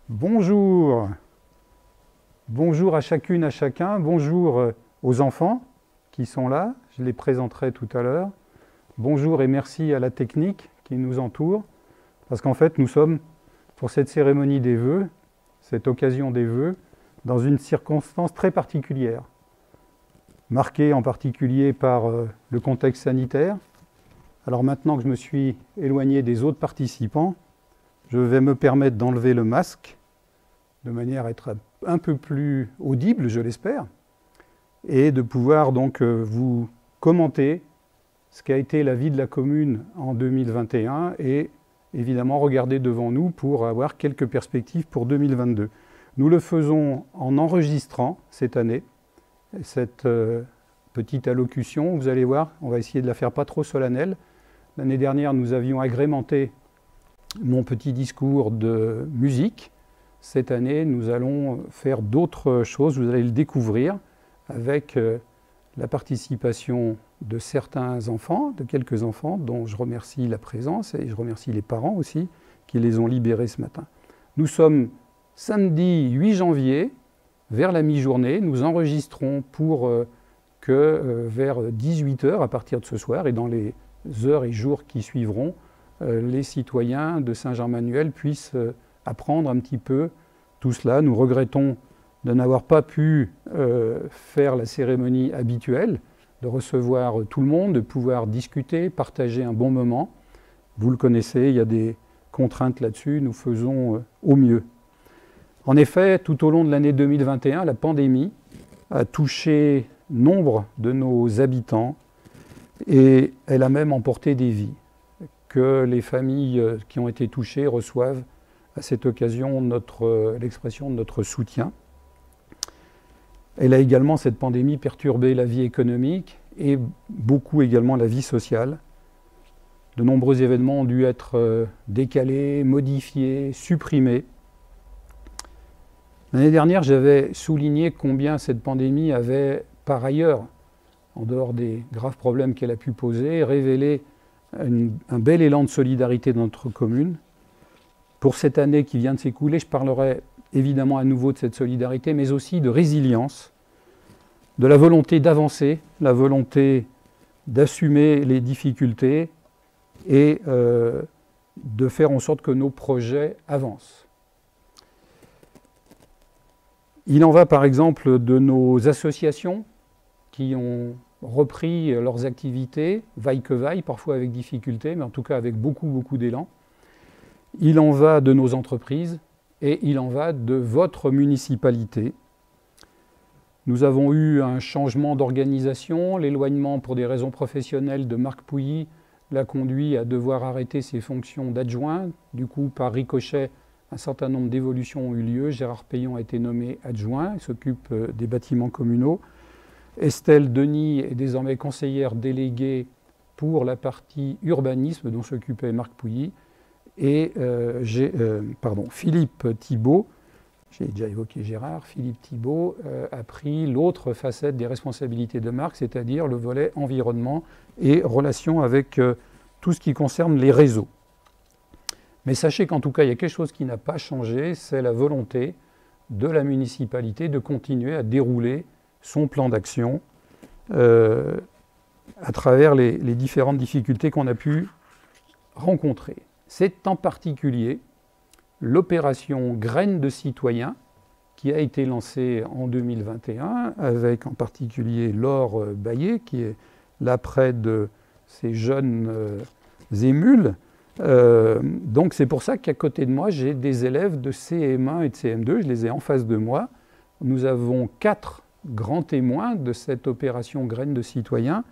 Bonjour, bonjour à chacune, à chacun, bonjour aux enfants qui sont là, je les présenterai tout à l'heure. Bonjour et merci à la technique qui nous entoure, parce qu'en fait nous sommes pour cette cérémonie des vœux, cette occasion des vœux, dans une circonstance très particulière, marquée en particulier par le contexte sanitaire. Alors maintenant que je me suis éloigné des autres participants, je vais me permettre d'enlever le masque, de manière à être un peu plus audible, je l'espère, et de pouvoir donc vous commenter ce qu'a été la vie de la commune en 2021 et évidemment regarder devant nous pour avoir quelques perspectives pour 2022. Nous le faisons en enregistrant cette année, cette petite allocution. Vous allez voir, on va essayer de la faire pas trop solennelle. L'année dernière, nous avions agrémenté mon petit discours de musique. Cette année, nous allons faire d'autres choses, vous allez le découvrir, avec la participation de certains enfants, de quelques enfants, dont je remercie la présence, et je remercie les parents aussi, qui les ont libérés ce matin. Nous sommes samedi 8 janvier, vers la mi-journée. Nous enregistrons pour que vers 18 h, à partir de ce soir, et dans les heures et jours qui suivront, les citoyens de Saint-Jean-Manuel puissent apprendre un petit peu tout cela. Nous regrettons de n'avoir pas pu faire la cérémonie habituelle, de recevoir tout le monde, de pouvoir discuter, partager un bon moment. Vous le connaissez, il y a des contraintes là-dessus, nous faisons au mieux. En effet, tout au long de l'année 2021, la pandémie a touché nombre de nos habitants et elle a même emporté des vies, que les familles qui ont été touchées reçoivent à cette occasion l'expression de notre soutien. Elle a également, cette pandémie, perturbé la vie économique et beaucoup également la vie sociale. De nombreux événements ont dû être décalés, modifiés, supprimés. L'année dernière, j'avais souligné combien cette pandémie avait, par ailleurs, en dehors des graves problèmes qu'elle a pu poser, révélé un bel élan de solidarité dans notre commune. Pour cette année qui vient de s'écouler, je parlerai évidemment à nouveau de cette solidarité, mais aussi de résilience, de la volonté d'avancer, la volonté d'assumer les difficultés et de faire en sorte que nos projets avancent. Il en va par exemple de nos associations qui ont repris leurs activités, vaille que vaille, parfois avec difficulté, mais en tout cas avec beaucoup d'élan. Il en va de nos entreprises et il en va de votre municipalité. Nous avons eu un changement d'organisation, l'éloignement pour des raisons professionnelles de Marc Pouilly l'a conduit à devoir arrêter ses fonctions d'adjoint. Du coup, par ricochet, un certain nombre d'évolutions ont eu lieu. Gérard Payon a été nommé adjoint, il s'occupe des bâtiments communaux. Estelle Denis est désormais conseillère déléguée pour la partie urbanisme dont s'occupait Marc Pouilly. Et Philippe Thibault, j'ai déjà évoqué Gérard, Philippe Thibault a pris l'autre facette des responsabilités de Marc, c'est-à-dire le volet environnement et relations avec tout ce qui concerne les réseaux. Mais sachez qu'en tout cas, il y a quelque chose qui n'a pas changé, c'est la volonté de la municipalité de continuer à dérouler son plan d'action à travers les différentes difficultés qu'on a pu rencontrer. C'est en particulier l'opération Graines de citoyens qui a été lancée en 2021 avec en particulier Laure Baillet qui est là près de ces jeunes émules. Donc c'est pour ça qu'à côté de moi j'ai des élèves de CM1 et de CM2, je les ai en face de moi. Nous avons 4 grands témoins de cette opération Graines de citoyens.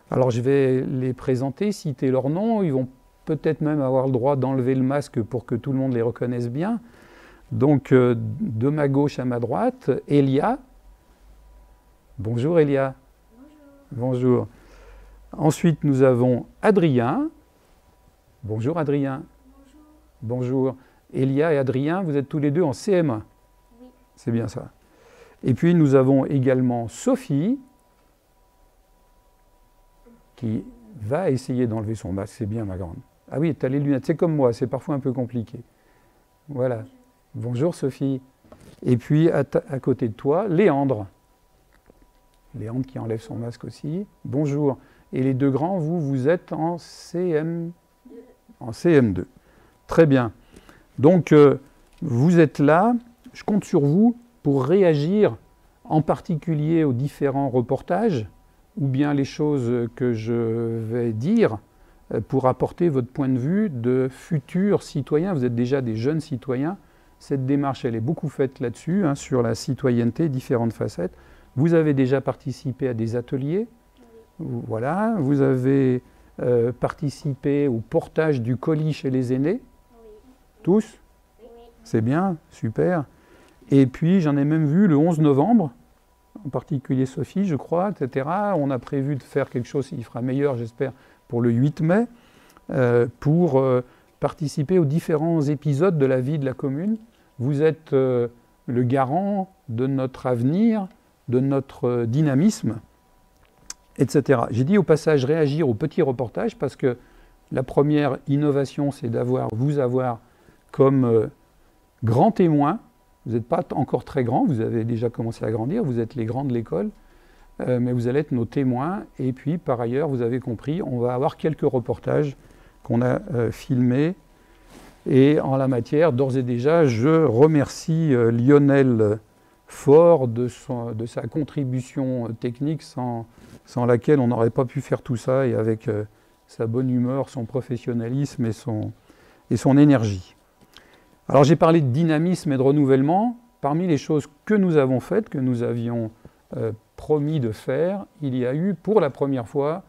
Alors je vais les présenter, citer leurs noms, ils vont peut-être même avoir le droit d'enlever le masque pour que tout le monde les reconnaisse bien. Donc, de ma gauche à ma droite, Elia. Bonjour Elia. Bonjour. Bonjour. Ensuite, nous avons Adrien. Bonjour Adrien. Bonjour. Bonjour. Elia et Adrien, vous êtes tous les deux en CM1. Oui. C'est bien ça. Et puis, nous avons également Sophie, qui va essayer d'enlever son masque. C'est bien, ma grande. Ah oui, tu as les lunettes. C'est comme moi, c'est parfois un peu compliqué. Voilà. Bonjour Sophie. Et puis à côté de toi, Léandre. Léandre qui enlève son masque aussi. Bonjour. Et les deux grands, vous êtes en CM2. Très bien. Donc, vous êtes là. Je compte sur vous pour réagir en particulier aux différents reportages ou bien les choses que je vais dire pour apporter votre point de vue de futurs citoyens. Vous êtes déjà des jeunes citoyens. Cette démarche, elle est beaucoup faite là-dessus, hein, sur la citoyenneté, différentes facettes. Vous avez déjà participé à des ateliers. Voilà. Vous avez participé au portage du colis chez les aînés. Tous? C'est bien, super. Et puis, j'en ai même vu le 11 novembre, en particulier Sophie, je crois, etc. On a prévu de faire quelque chose, il fera meilleur, j'espère, pour le 8 mai, pour participer aux différents épisodes de la vie de la commune. Vous êtes le garant de notre avenir, de notre dynamisme, etc. J'ai dit au passage réagir aux petits reportages parce que la première innovation, c'est vous avoir comme grand témoin. Vous n'êtes pas encore très grand, vous avez déjà commencé à grandir, vous êtes les grands de l'école, mais vous allez être nos témoins. Et puis, par ailleurs, vous avez compris, on va avoir quelques reportages qu'on a filmés. Et en la matière, d'ores et déjà, je remercie Lionel Faure de sa contribution technique sans laquelle on n'aurait pas pu faire tout ça, et avec sa bonne humeur, son professionnalisme et son énergie. Alors j'ai parlé de dynamisme et de renouvellement. Parmi les choses que nous avons faites, que nous avions promis de faire, il y a eu pour la première fois,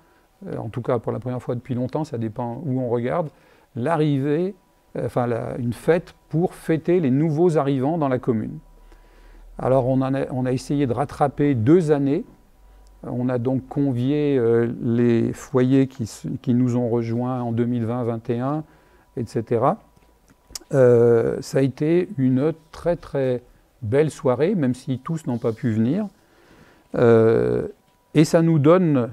en tout cas pour la première fois depuis longtemps, ça dépend où on regarde, l'arrivée, une fête pour fêter les nouveaux arrivants dans la commune. Alors on a essayé de rattraper 2 années. On a donc convié les foyers qui nous ont rejoints en 2020-2021, etc. Ça a été une très très belle soirée, même si tous n'ont pas pu venir. Et ça nous donne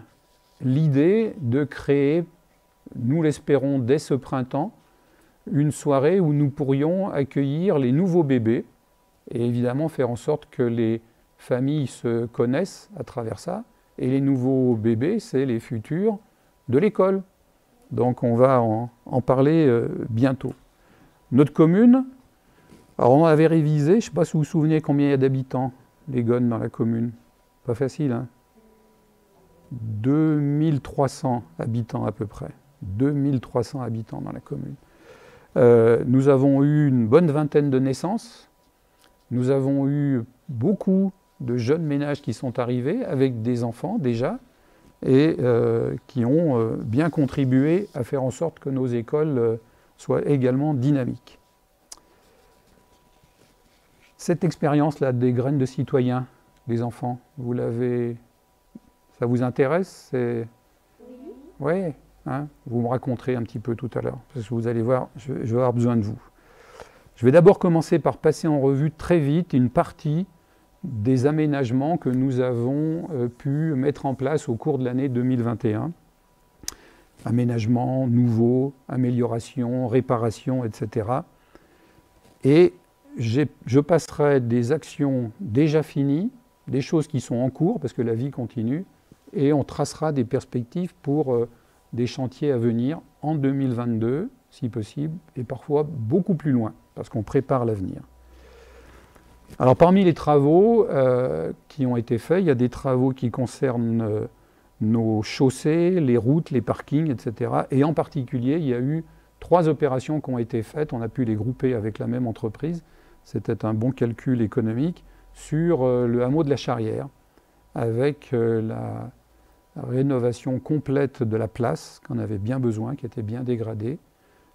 l'idée de créer, nous l'espérons dès ce printemps, une soirée où nous pourrions accueillir les nouveaux bébés et évidemment faire en sorte que les familles se connaissent à travers ça. Et les nouveaux bébés, c'est les futurs de l'école. Donc on va en parler bientôt. Notre commune, alors on avait révisé, je ne sais pas si vous vous souvenez combien il y a d'habitants, les Gonnes dans la commune. Pas facile, hein? 2300 habitants à peu près. 2300 habitants dans la commune. Nous avons eu une bonne vingtaine de naissances. Nous avons eu beaucoup de jeunes ménages qui sont arrivés avec des enfants déjà et qui ont bien contribué à faire en sorte que nos écoles soient également dynamiques. Cette expérience-là des graines de citoyens, des enfants, ça vous intéresse? Oui, hein, vous me raconterez un petit peu tout à l'heure, parce que vous allez voir, je vais avoir besoin de vous. Je vais d'abord commencer par passer en revue très vite une partie des aménagements que nous avons pu mettre en place au cours de l'année 2021. Aménagements nouveaux, améliorations, réparations, etc. Et je passerai des actions déjà finies, des choses qui sont en cours, parce que la vie continue, et on tracera des perspectives pour des chantiers à venir en 2022, si possible, et parfois beaucoup plus loin, parce qu'on prépare l'avenir. Alors parmi les travaux qui ont été faits, il y a des travaux qui concernent nos chaussées, les routes, les parkings, etc. Et en particulier, il y a eu 3 opérations qui ont été faites, on a pu les grouper avec la même entreprise, c'était un bon calcul économique, sur le hameau de la Charrière, avec la rénovation complète de la place, qu'on avait bien besoin, qui était bien dégradée,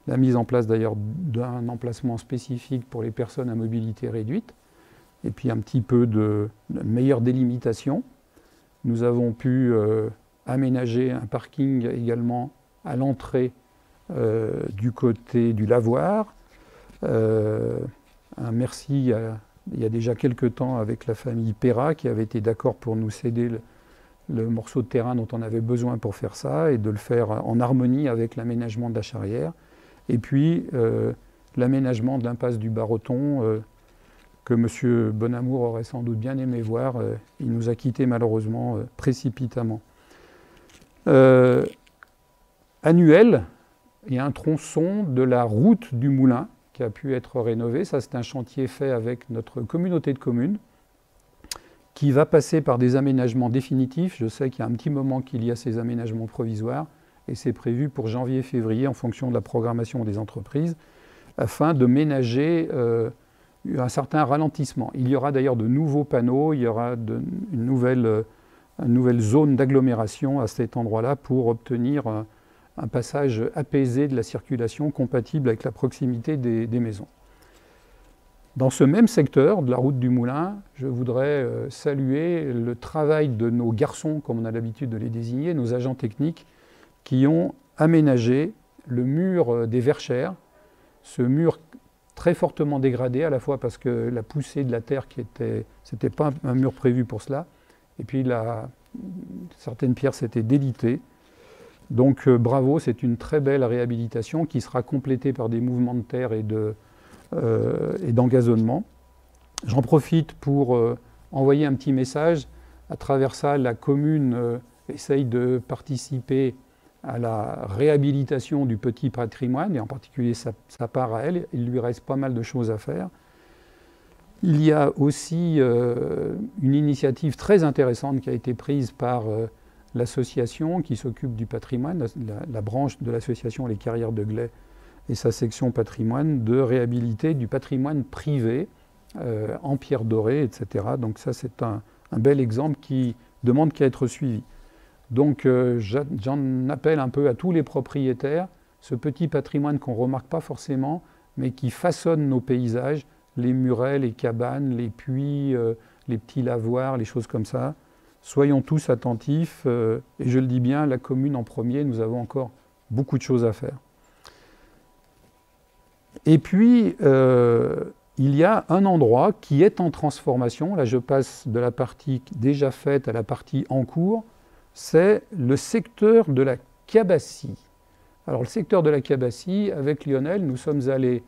la mise en place d'ailleurs d'un emplacement spécifique pour les personnes à mobilité réduite, et puis un petit peu de meilleure délimitation. Nous avons pu aménager un parking également à l'entrée du côté du lavoir. Un merci il y a déjà quelques temps avec la famille Perra qui avait été d'accord pour nous céder le morceau de terrain dont on avait besoin pour faire ça et de le faire en harmonie avec l'aménagement de la Charrière. Et puis l'aménagement de l'impasse du Baroton, que M. Bonamour aurait sans doute bien aimé voir. Il nous a quittés malheureusement précipitamment. Annuel, il y a un tronçon de la route du Moulin qui a pu être rénové. Ça, c'est un chantier fait avec notre communauté de communes qui va passer par des aménagements définitifs. Je sais qu'il y a un petit moment qu'il y a ces aménagements provisoires et c'est prévu pour janvier-février en fonction de la programmation des entreprises afin de ménager un certain ralentissement. Il y aura d'ailleurs de nouveaux panneaux, il y aura une nouvelle zone d'agglomération à cet endroit-là pour obtenir un passage apaisé de la circulation compatible avec la proximité des maisons. Dans ce même secteur de la route du Moulin, je voudrais saluer le travail de nos garçons, comme on a l'habitude de les désigner, nos agents techniques, qui ont aménagé le mur des Verchères, ce mur très fortement dégradé, à la fois parce que la poussée de la terre c'était pas un mur prévu pour cela, et puis certaines pierres s'étaient délitées. Donc bravo, c'est une très belle réhabilitation qui sera complétée par des mouvements de terre et d'engazonnement. J'en profite pour envoyer un petit message. À travers ça, la commune essaye de participer à la réhabilitation du petit patrimoine, et en particulier sa part à elle. Il lui reste pas mal de choses à faire. Il y a aussi une initiative très intéressante qui a été prise par l'association qui s'occupe du patrimoine, la branche de l'association Les Carrières de Gley et sa section patrimoine, de réhabiliter du patrimoine privé en pierre dorée, etc. Donc ça, c'est un bel exemple qui demande qu'à être suivi. Donc j'en appelle un peu à tous les propriétaires, ce petit patrimoine qu'on ne remarque pas forcément, mais qui façonne nos paysages, les murets, les cabanes, les puits, les petits lavoirs, les choses comme ça. Soyons tous attentifs, et je le dis bien, la commune en premier, nous avons encore beaucoup de choses à faire. Et puis, il y a un endroit qui est en transformation, là je passe de la partie déjà faite à la partie en cours, c'est le secteur de la Cabassie. Alors le secteur de la Cabassie, avec Lionel, nous sommes allés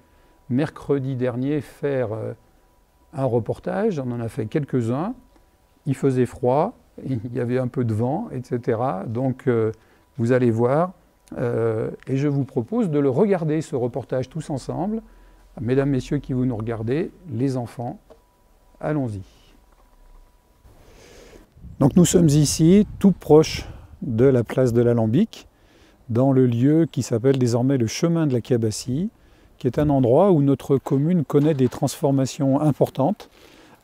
mercredi dernier faire un reportage, on en a fait quelques-uns, il faisait froid, il y avait un peu de vent, etc. Donc vous allez voir, et je vous propose de le regarder, ce reportage, tous ensemble. Mesdames, Messieurs qui vous nous regardez, les enfants, allons-y. Donc nous sommes ici, tout proche de la place de l'Alambic, dans le lieu qui s'appelle désormais le chemin de la Cabassie, qui est un endroit où notre commune connaît des transformations importantes,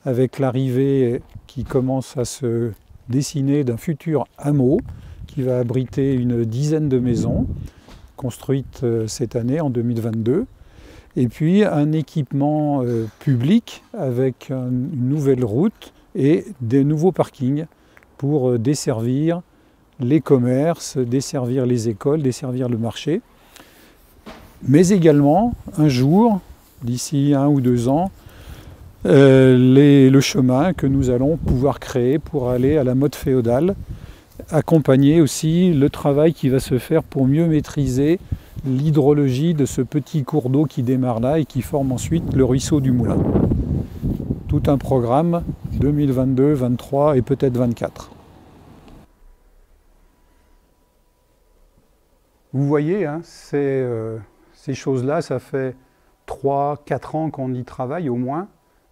avec l'arrivée qui commence à se dessiner d'un futur hameau qui va abriter une dizaine de maisons construites cette année, en 2022, et puis un équipement public avec une nouvelle route et des nouveaux parkings pour desservir les commerces, desservir les écoles, desservir le marché. Mais également, un jour, d'ici 1 ou 2 ans, le chemin que nous allons pouvoir créer pour aller à la mode féodale, accompagner aussi le travail qui va se faire pour mieux maîtriser l'hydrologie de ce petit cours d'eau qui démarre là et qui forme ensuite le ruisseau du Moulin. Tout un programme 2022, 2023 et peut-être 2024. Vous voyez, hein, ces choses-là, ça fait 3-4 ans qu'on y travaille au moins.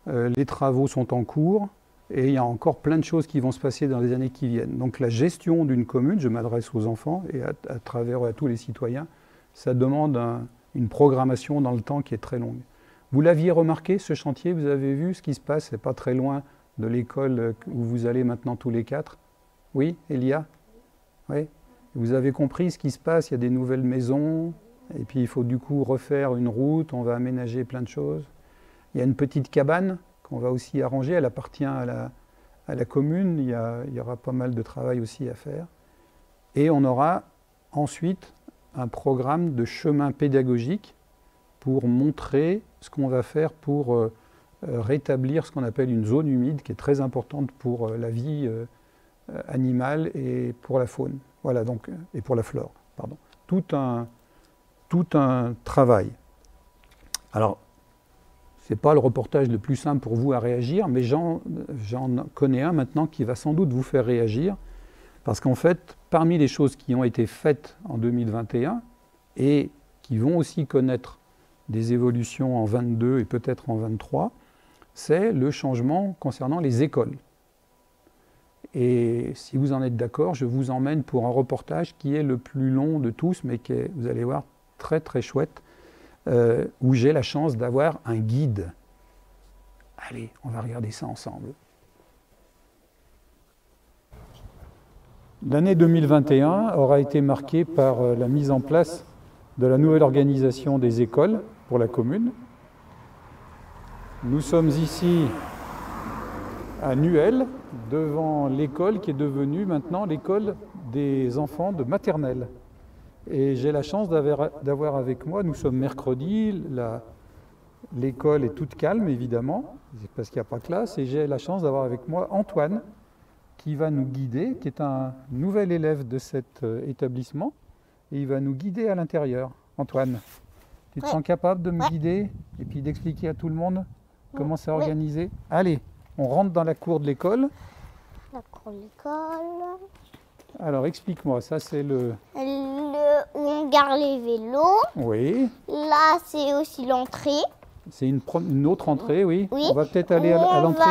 Les travaux sont en cours et il y a encore plein de choses qui vont se passer dans les années qui viennent. Donc la gestion d'une commune, je m'adresse aux enfants et à travers à tous les citoyens, ça demande une programmation dans le temps qui est très longue. Vous l'aviez remarqué, ce chantier, vous avez vu ce qui se passe, c'est pas très loin de l'école où vous allez maintenant tous les 4. Oui, Elia? Oui. Vous avez compris ce qui se passe, il y a des nouvelles maisons, et puis il faut du coup refaire une route, on va aménager plein de choses. Il y a une petite cabane qu'on va aussi arranger, elle appartient à la commune, il y aura pas mal de travail aussi à faire. Et on aura ensuite un programme de chemin pédagogique pour montrer ce qu'on va faire pour rétablir ce qu'on appelle une zone humide qui est très importante pour la vie animale et pour la faune. Voilà, donc, et pour la flore, pardon. Tout un travail. Alors, ce n'est pas le reportage le plus simple pour vous à réagir, mais j'en connais un maintenant qui va sans doute vous faire réagir, parce qu'en fait, parmi les choses qui ont été faites en 2021 et qui vont aussi connaître des évolutions en 22 et peut-être en 23, c'est le changement concernant les écoles. Et si vous en êtes d'accord, je vous emmène pour un reportage qui est le plus long de tous, mais qui est, vous allez voir, très très chouette, où j'ai la chance d'avoir un guide. Allez, on va regarder ça ensemble. L'année 2021 aura été marquée par la mise en place de la nouvelle organisation des écoles pour la commune. Nous sommes ici à Nuel, devant l'école qui est devenue maintenant l'école des enfants de maternelle. Et j'ai la chance d'avoir avec moi, nous sommes mercredi, l'école est toute calme évidemment, parce qu'il n'y a pas de classe, et j'ai la chance d'avoir avec moi Antoine, qui va nous guider, qui est un nouvel élève de cet établissement, et il va nous guider à l'intérieur. Antoine, tu te sens capable de me guider et puis d'expliquer à tout le monde comment c'est organisé? Allez, on rentre dans la cour de l'école. La cour de l'école. Alors explique-moi, ça c'est Où on garde les vélos. Oui. Là, c'est aussi l'entrée. C'est une autre entrée, oui. Oui. On va peut-être aller à l'entrée.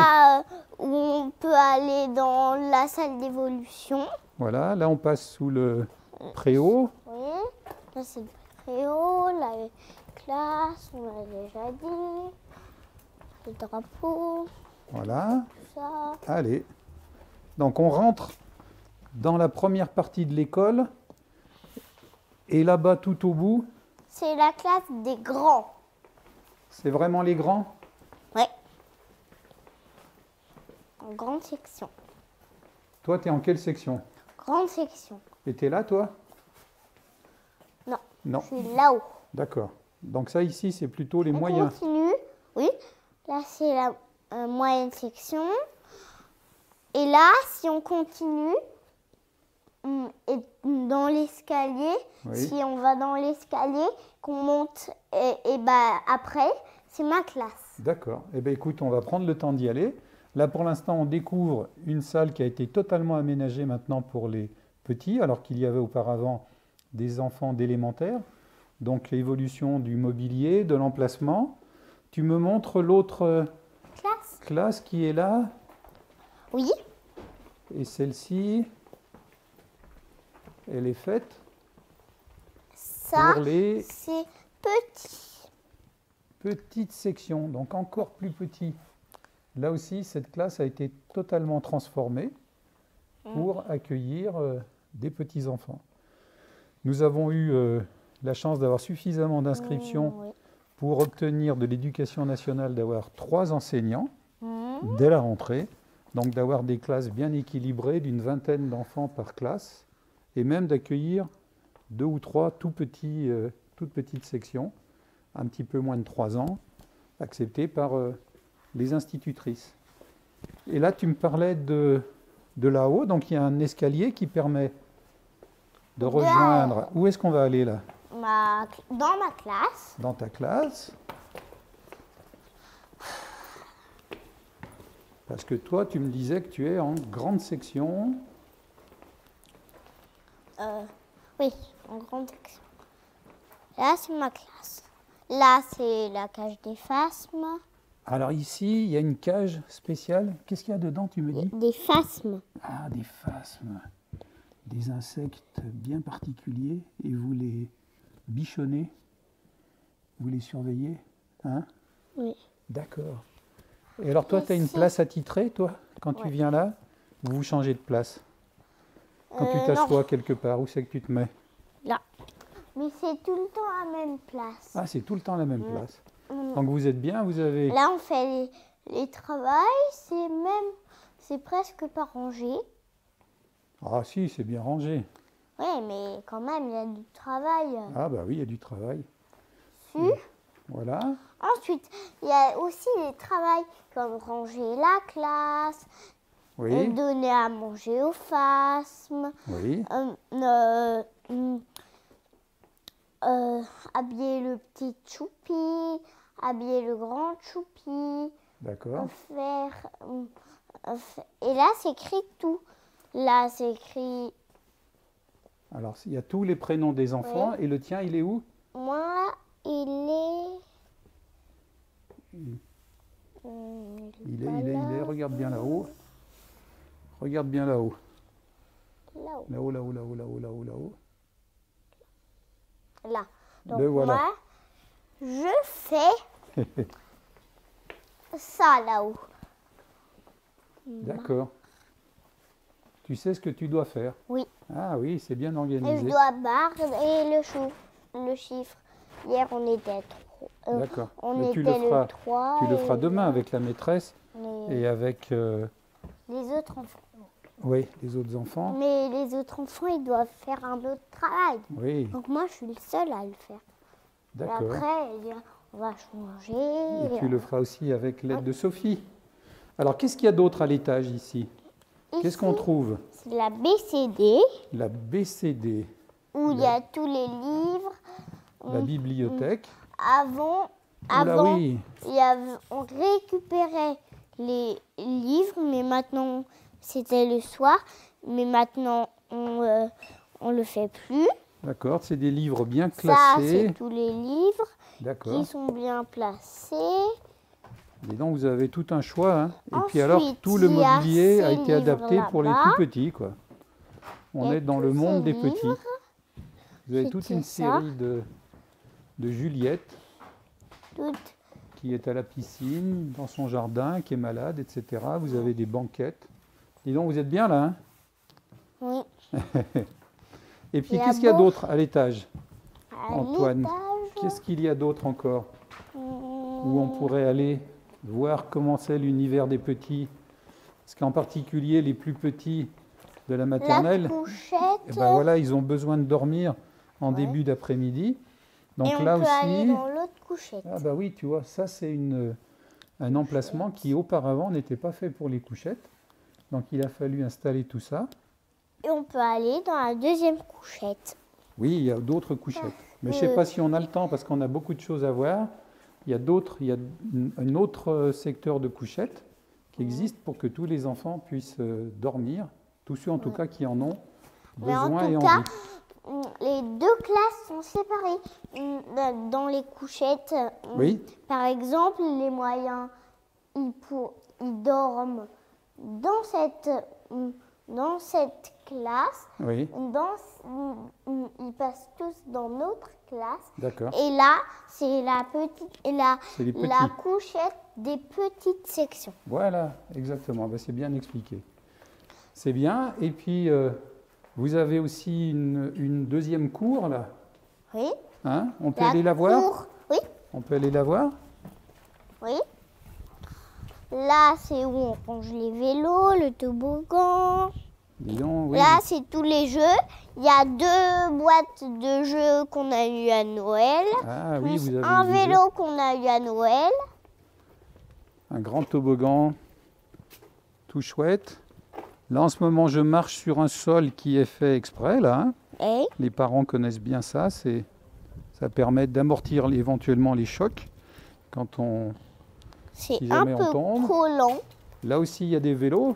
Où on peut aller dans la salle d'évolution. Voilà, là on passe sous le préau. Oui, là c'est le préau, la classe, on l'a déjà dit. Le drapeau. Voilà. Tout ça. Allez. Donc on rentre dans la première partie de l'école. Et là-bas, tout au bout, c'est la classe des grands. C'est vraiment les grands? Oui. En grande section. Toi, tu es en quelle section? Grande section. Et tu es là, toi? Non. Non. Je suis là-haut. D'accord. Donc ça, ici, c'est plutôt les moyens. On continue. Oui. Là, c'est la moyenne section. Et là, si on continue, et dans l'escalier, si on va dans l'escalier, qu'on monte, et bah, après, c'est ma classe. D'accord. Eh bien, écoute, on va prendre le temps d'y aller. Là, pour l'instant, on découvre une salle qui a été totalement aménagée maintenant pour les petits, alors qu'il y avait auparavant des enfants d'élémentaire. Donc, l'évolution du mobilier, de l'emplacement. Tu me montres l'autre classe qui est là? Oui. Et celle-ci, elle est faite pour les c'est petit. Petites sections, donc encore plus petit. Là aussi, cette classe a été totalement transformée pour accueillir des petits-enfants. Nous avons eu la chance d'avoir suffisamment d'inscriptions pour obtenir de l'Éducation nationale d'avoir 3 enseignants dès la rentrée, donc d'avoir des classes bien équilibrées d'une vingtaine d'enfants par classe, et même d'accueillir 2 ou 3 toutes petites sections, un petit peu moins de 3 ans, acceptées par les institutrices. Et là, tu me parlais de là-haut, donc il y a un escalier qui permet de rejoindre... Où est-ce qu'on va aller là? Dans ma classe. Dans ta classe. Parce que toi, tu me disais que tu es en grande section. Oui, en grande section. Là, c'est ma classe. Là, c'est la cage des phasmes. Alors ici, il y a une cage spéciale. Qu'est-ce qu'il y a dedans, tu me dis? Des phasmes. Ah, des phasmes. Des insectes bien particuliers. Et vous les bichonnez? Vous les surveillez? Hein? Oui. D'accord. Et alors toi, tu as une place attitrée, toi, quand tu viens là? Ou vous changez de place? Quand tu t'assois quelque part, où c'est que tu te mets? Là. Mais c'est tout le temps à la même place. Ah, c'est tout le temps la même place. Donc vous êtes bien, vous avez... Là, on fait les travails, c'est presque pas rangé. Ah si, c'est bien rangé. Oui, mais quand même, il y a du travail. Ah bah oui, il y a du travail. Voilà. Ensuite, il y a aussi des travails comme ranger la classe, donner à manger aux phasmes, habiller le petit choupi, habiller le grand choupi. D'accord. Et là, c'est écrit tout. Là, c'est écrit... Alors, il y a tous les prénoms des enfants. Oui. Et le tien, il est où? Moi, il est... Il est, regarde bien là-haut. Regarde bien là-haut. Là-haut. Là-haut, là-haut, là-haut, là-haut, là-haut, là-haut. Là. Donc Le voilà. moi, je fais ça là-haut. D'accord. Tu sais ce que tu dois faire? Oui. Ah oui, c'est bien Et je organisé. dois barre et le chiffre. Hier, on était 3. D'accord. On Mais était tu le feras, le 3. tu le feras et demain avec la maîtresse les, et avec les autres enfants. oui, les autres enfants. Mais les autres enfants, ils doivent faire un autre travail. Oui, Donc moi, je suis le seul à le faire. Et d'accord. après, on va changer. Et tu le feras aussi avec l'aide de Sophie. Alors, qu'est-ce qu'il y a d'autre à l'étage ici? Qu'est-ce qu'on Ici, trouve? c'est la BCD, La BCD, où il y a tous les livres. la bibliothèque. Avant, Oula, oui, on récupérait les livres, mais maintenant, c'était le soir. Mais maintenant, on le fait plus. d'accord. C'est des livres bien Ça, classés. c'est tous les livres D'accord. qui sont bien placés. Dis donc, vous avez tout un choix. Hein. Et puis Ensuite, alors, tout le il y a mobilier a ces été adapté pour les livres tout là-bas. petits, quoi. On Il y a est dans tous le monde ces des petits. livres. Vous avez toute une C'était ça. série de Juliette Toutes. qui est à la piscine, dans son jardin, qui est malade, etc. Vous avez des banquettes. Dis donc, vous êtes bien là, hein? Oui. Et puis, Il y a qu'est-ce qu'il y a beau- d'autre à l'étage, À Antoine? l'étage, Qu'est-ce qu'il y a d'autre encore où on hum, pourrait aller voir comment c'est l'univers des petits? Parce qu'en particulier, les plus petits de la la maternelle, couchette. eh ben voilà, ils ont besoin de dormir en Ouais. début d'après-midi. Donc Et on là peut aller aussi, dans l'autre couchette. ah bah oui, tu vois, ça c'est un emplacement qui auparavant n'était pas fait pour les couchettes. Donc il a fallu installer tout ça. Et on peut aller dans la deuxième couchette. Oui, il y a d'autres couchettes. Mais je ne sais pas si on a le temps parce qu'on a beaucoup de choses à voir. Il y a un autre secteur de couchettes qui existe pour que tous les enfants puissent dormir, tous ceux en tout cas qui en ont Mais en besoin et tout cas, envie. les deux classes sont séparées dans les couchettes. Oui, Par exemple, les moyens, ils dorment dans cette classe. oui, Ils passent tous dans notre classe. d'accord. Et là, c'est C'est les petits. la couchette des petites sections. Voilà, exactement. Ben, c'est bien expliqué. C'est bien. Et puis, vous avez aussi une deuxième cour, là. Oui. Hein? On peut aller la voir? cour, oui, On peut aller la voir? oui. Là, c'est où on range les vélos, le toboggan. Dis donc, oui. Là, c'est tous les jeux. Il y a 2 boîtes de jeux qu'on a eu à Noël. Ah oui, Plus vous avez un des jeux. vélo qu'on a eu à Noël. Un grand toboggan, tout chouette. Là, en ce moment, je marche sur un sol qui est fait exprès, là. Hein. Et Les parents connaissent bien ça. Ça permet d'amortir éventuellement les chocs quand on... c'est Si un jamais on peu tombe. collant. Là aussi, il y a des vélos.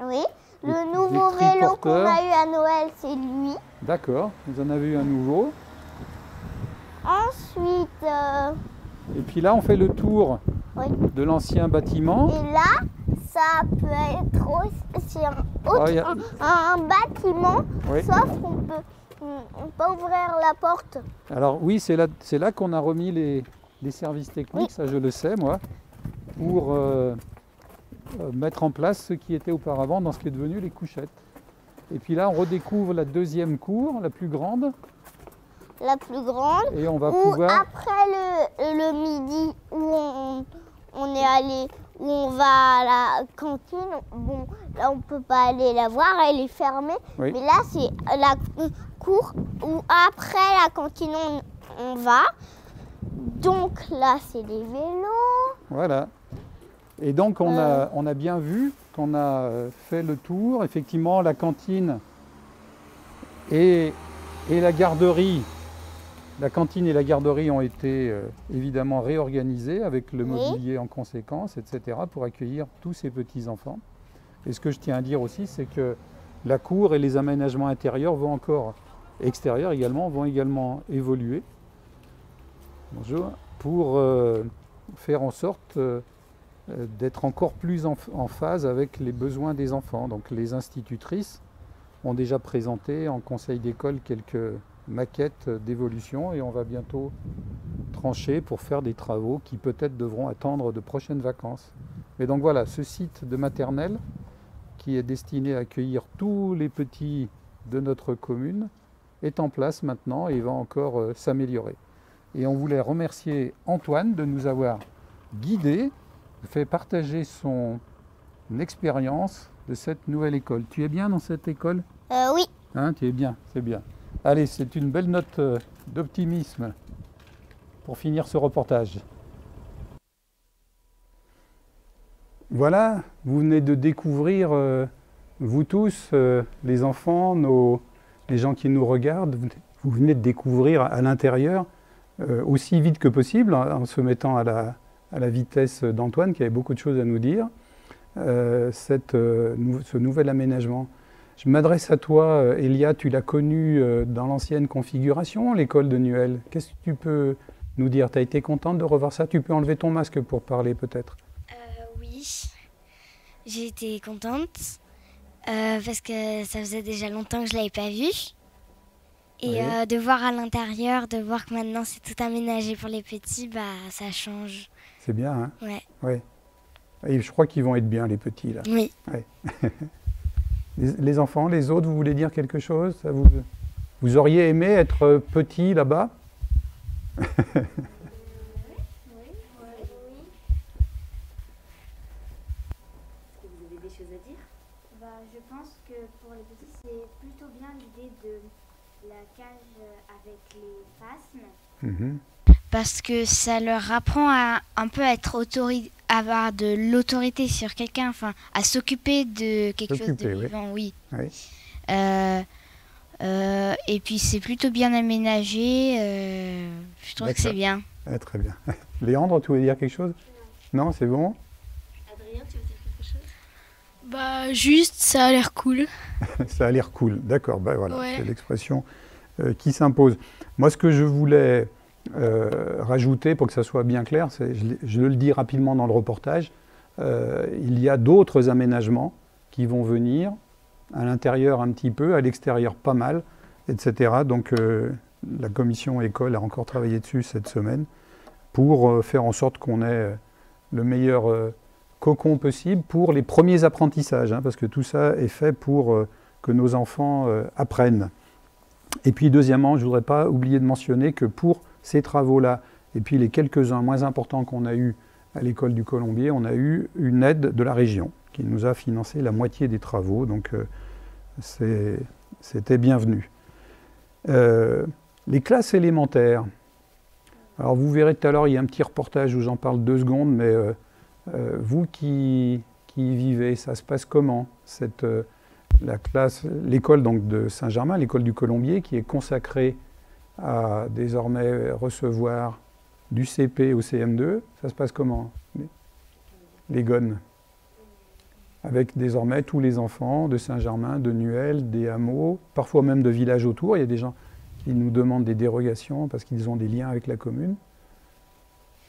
Oui. Des- Le nouveau des vélo qu'on triporteurs. a eu à Noël, c'est lui. D'accord, vous en avez eu un nouveau. Ensuite, Et puis là, on fait le tour oui. de l'ancien bâtiment. Et là, ça peut être aussi, c'est Ah, il y a- un bâtiment, Oui. sauf qu'on peut ouvrir la porte. Alors oui, c'est là qu'on a remis les services techniques, Oui. ça je le sais moi, pour mettre en place ce qui était auparavant dans ce qui est devenu les couchettes. Et puis là, on redécouvre la deuxième cour, la plus grande, La plus grande. et on va Ou pouvoir... après le midi où on est allé, où on va à la cantine. Bon, là on peut pas aller la voir, elle est fermée. Oui. Mais là c'est la cour où après la cantine on va. Donc là c'est les vélos. Voilà. Et donc on a bien vu qu'on a fait le tour. Effectivement, la cantine et la garderie La cantine et la garderie ont été évidemment réorganisées avec le Oui. mobilier en conséquence, etc., pour accueillir tous ces petits-enfants. Et ce que je tiens à dire aussi, c'est que la cour et les aménagements intérieurs extérieurs également, vont également évoluer. Bonjour. Pour faire en sorte d'être encore plus en phase avec les besoins des enfants. Donc les institutrices ont déjà présenté en conseil d'école quelques maquettes d'évolution et on va bientôt trancher pour faire des travaux qui peut-être devront attendre de prochaines vacances. Mais donc voilà, ce site de maternelle qui est destiné à accueillir tous les petits de notre commune est en place maintenant et va encore s'améliorer. Et on voulait remercier Antoine de nous avoir guidés, fait partager son expérience de cette nouvelle école. Tu es bien dans cette école ? Oui. Hein, tu es bien, c'est bien. Allez, c'est une belle note d'optimisme pour finir ce reportage. Voilà, vous venez de découvrir, vous tous, les enfants, les gens qui nous regardent, vous venez de découvrir à l'intérieur, aussi vite que possible, en se mettant à la vitesse d'Antoine, qui avait beaucoup de choses à nous dire, ce nouvel aménagement. Je m'adresse à toi, Elia, tu l'as connu dans l'ancienne configuration, l'école de Nuel. Qu'est-ce que tu peux nous dire? Tu as été contente de revoir ça? Tu peux enlever ton masque pour parler peut-être? Oui, j'ai été contente parce que ça faisait déjà longtemps que je ne l'avais pas vu. Et Oui. de voir à l'intérieur, de voir que maintenant c'est tout aménagé pour les petits, bah ça change. C'est bien, hein? Ouais. Ouais. Et je crois qu'ils vont être bien, les petits, là. Oui. Ouais. Les enfants, les autres, vous voulez dire quelque chose? Vous auriez aimé être petit là-bas? Est-ce que vous avez des choses à dire? Je pense que pour les petits, c'est plutôt bien l'idée de la cage avec les phasmes. Mhm. Parce que ça leur apprend à un peu être avoir de l'autorité sur quelqu'un, enfin à s'occuper de quelque chose de Oui. vivant, oui. Oui. Et puis c'est plutôt bien aménagé, je trouve que c'est bien. Ah, très bien. Léandre, tu voulais dire quelque chose? Non, c'est bon? Adrien, tu veux dire quelque chose? Bah juste, ça a l'air cool. Ça a l'air cool, d'accord, ben voilà, Ouais. c'est l'expression qui s'impose. Moi, ce que je voulais rajouter pour que ça soit bien clair, je le dis rapidement dans le reportage, il y a d'autres aménagements qui vont venir, à l'intérieur un petit peu, à l'extérieur pas mal, etc. Donc la commission école a encore travaillé dessus cette semaine pour faire en sorte qu'on ait le meilleur cocon possible pour les premiers apprentissages, hein, parce que tout ça est fait pour que nos enfants apprennent. Et puis deuxièmement, je ne voudrais pas oublier de mentionner que pour ces travaux-là, et puis les quelques-uns moins importants qu'on a eus à l'école du Colombier, on a eu une aide de la région qui nous a financé la moitié des travaux, donc c'était bienvenu. Les classes élémentaires, alors vous verrez tout à l'heure, il y a un petit reportage où j'en parle 2 secondes, mais vous qui y vivez, ça se passe comment l'école donc de Saint-Germain, l'école du Colombier, qui est consacrée à désormais recevoir du CP au CM2, ça se passe comment? Les Gonnes. Avec désormais tous les enfants de Saint-Germain, de Nuel, des hameaux, parfois même de villages autour. Il y a des gens qui nous demandent des dérogations parce qu'ils ont des liens avec la commune.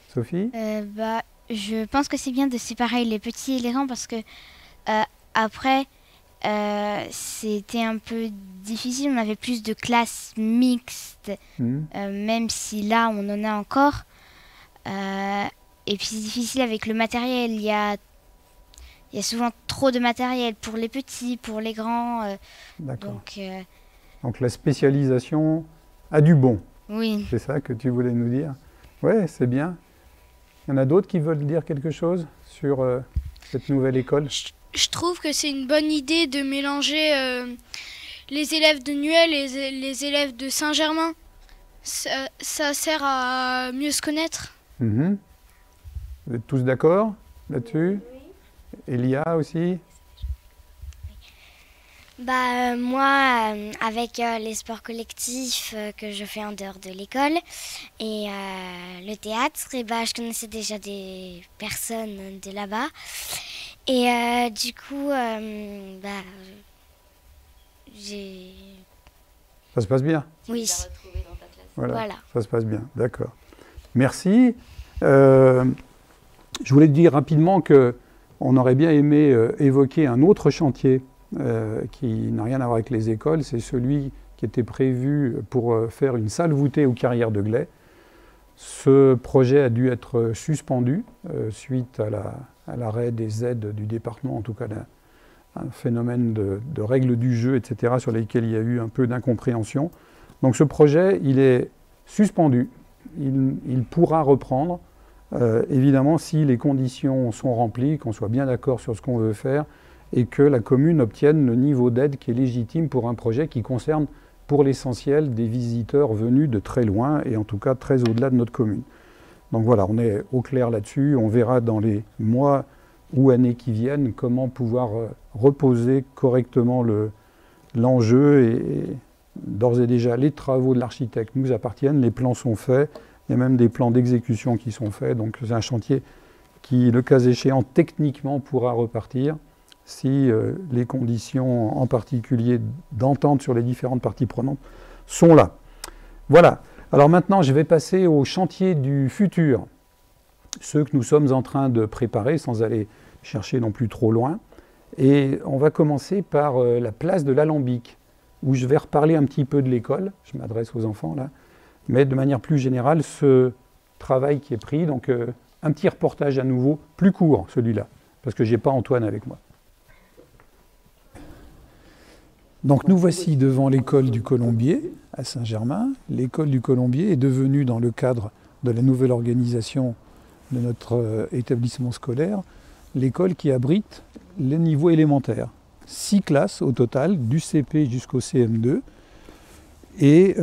Sophie? Je pense que c'est bien de séparer les petits et les grands parce que après, c'était un peu difficile. On avait plus de classes mixtes, même si là, on en a encore. Et puis c'est difficile avec le matériel. Il y a souvent trop de matériel pour les petits, pour les grands. D'accord. Donc la spécialisation a du bon. Oui. C'est ça que tu voulais nous dire? Oui, c'est bien. Il y en a d'autres qui veulent dire quelque chose sur cette nouvelle école? Je trouve que c'est une bonne idée de mélanger les élèves de Nuel et les élèves de Saint-Germain. Ça sert à mieux se connaître. Vous êtes tous d'accord là-dessus? Oui. Elia aussi? Moi, avec les sports collectifs que je fais en dehors de l'école et le théâtre, je connaissais déjà des personnes de là-bas. Et du coup, j'ai... Ça se passe bien? Oui. Voilà. Ça se passe bien, d'accord. Merci. Je voulais te dire rapidement qu'on aurait bien aimé évoquer un autre chantier qui n'a rien à voir avec les écoles. C'est celui qui était prévu pour faire une salle voûtée aux Carrières de Gley. Ce projet a dû être suspendu suite à l'arrêt des aides du département, en tout cas un phénomène de règles du jeu, etc., sur lesquels il y a eu un peu d'incompréhension. Donc ce projet, il est suspendu. Il pourra reprendre, évidemment, si les conditions sont remplies, qu'on soit bien d'accord sur ce qu'on veut faire, et que la commune obtienne le niveau d'aide qui est légitime pour un projet qui concerne, pour l'essentiel, des visiteurs venus de très loin, et en tout cas très au-delà de notre commune. Donc voilà, on est au clair là-dessus. On verra dans les mois ou années qui viennent comment pouvoir reposer correctement l'enjeu. Et d'ores et déjà, les travaux de l'architecte nous appartiennent, les plans sont faits, il y a même des plans d'exécution qui sont faits. Donc c'est un chantier qui, le cas échéant, techniquement pourra repartir si les conditions, en particulier d'entente sur les différentes parties prenantes, sont là. Voilà. Alors maintenant, je vais passer au chantier du futur, ceux que nous sommes en train de préparer, sans aller chercher non plus trop loin. Et on va commencer par la place de l'Alambic, où je vais reparler un petit peu de l'école, je m'adresse aux enfants là, mais de manière plus générale, ce travail qui est pris, donc un petit reportage à nouveau, plus court celui-là, parce que je n'ai pas Antoine avec moi. Donc nous voici devant l'école du Colombier à Saint-Germain. L'école du Colombier est devenue, dans le cadre de la nouvelle organisation de notre établissement scolaire, l'école qui abrite les niveaux élémentaires. 6 classes au total, du CP jusqu'au CM2. Et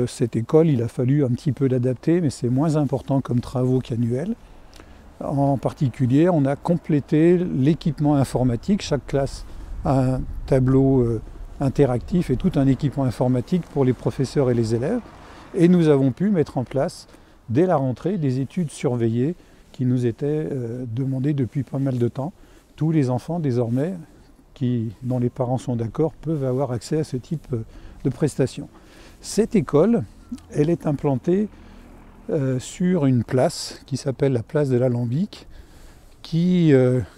cette école, il a fallu un petit peu l'adapter, mais c'est moins important comme travaux qu'annuels. En particulier, on a complété l'équipement informatique. Chaque classe a un tableau interactif et tout un équipement informatique pour les professeurs et les élèves. Et nous avons pu mettre en place, dès la rentrée, des études surveillées qui nous étaient demandées depuis pas mal de temps. Tous les enfants, désormais, dont les parents sont d'accord, peuvent avoir accès à ce type de prestations. Cette école, elle est implantée sur une place qui s'appelle la place de l'Alambic, qui,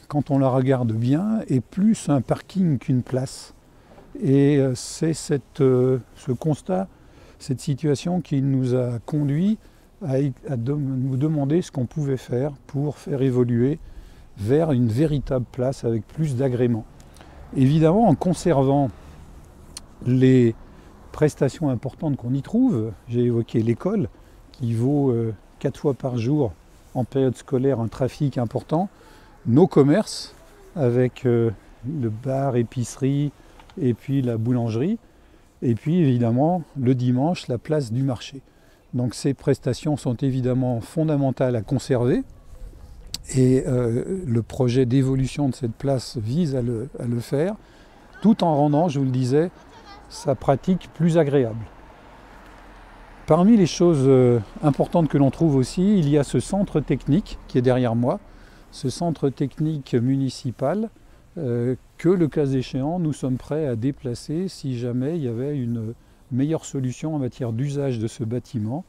quand on la regarde bien, est plus un parking qu'une place. Et c'est ce constat, cette situation qui nous a conduit à nous demander ce qu'on pouvait faire pour faire évoluer vers une véritable place avec plus d'agrément. Évidemment, en conservant les prestations importantes qu'on y trouve, j'ai évoqué l'école, qui vaut 4 fois par jour en période scolaire un trafic important, nos commerces avec le bar, épicerie, et puis la boulangerie, et puis évidemment le dimanche la place du marché. Donc ces prestations sont évidemment fondamentales à conserver, et le projet d'évolution de cette place vise à le faire, tout en rendant, je vous le disais, sa pratique plus agréable. Parmi les choses importantes que l'on trouve aussi, il y a ce centre technique qui est derrière moi, ce centre technique municipal, que le cas échéant, nous sommes prêts à déplacer si jamais il y avait une meilleure solution en matière d'usage de ce bâtiment,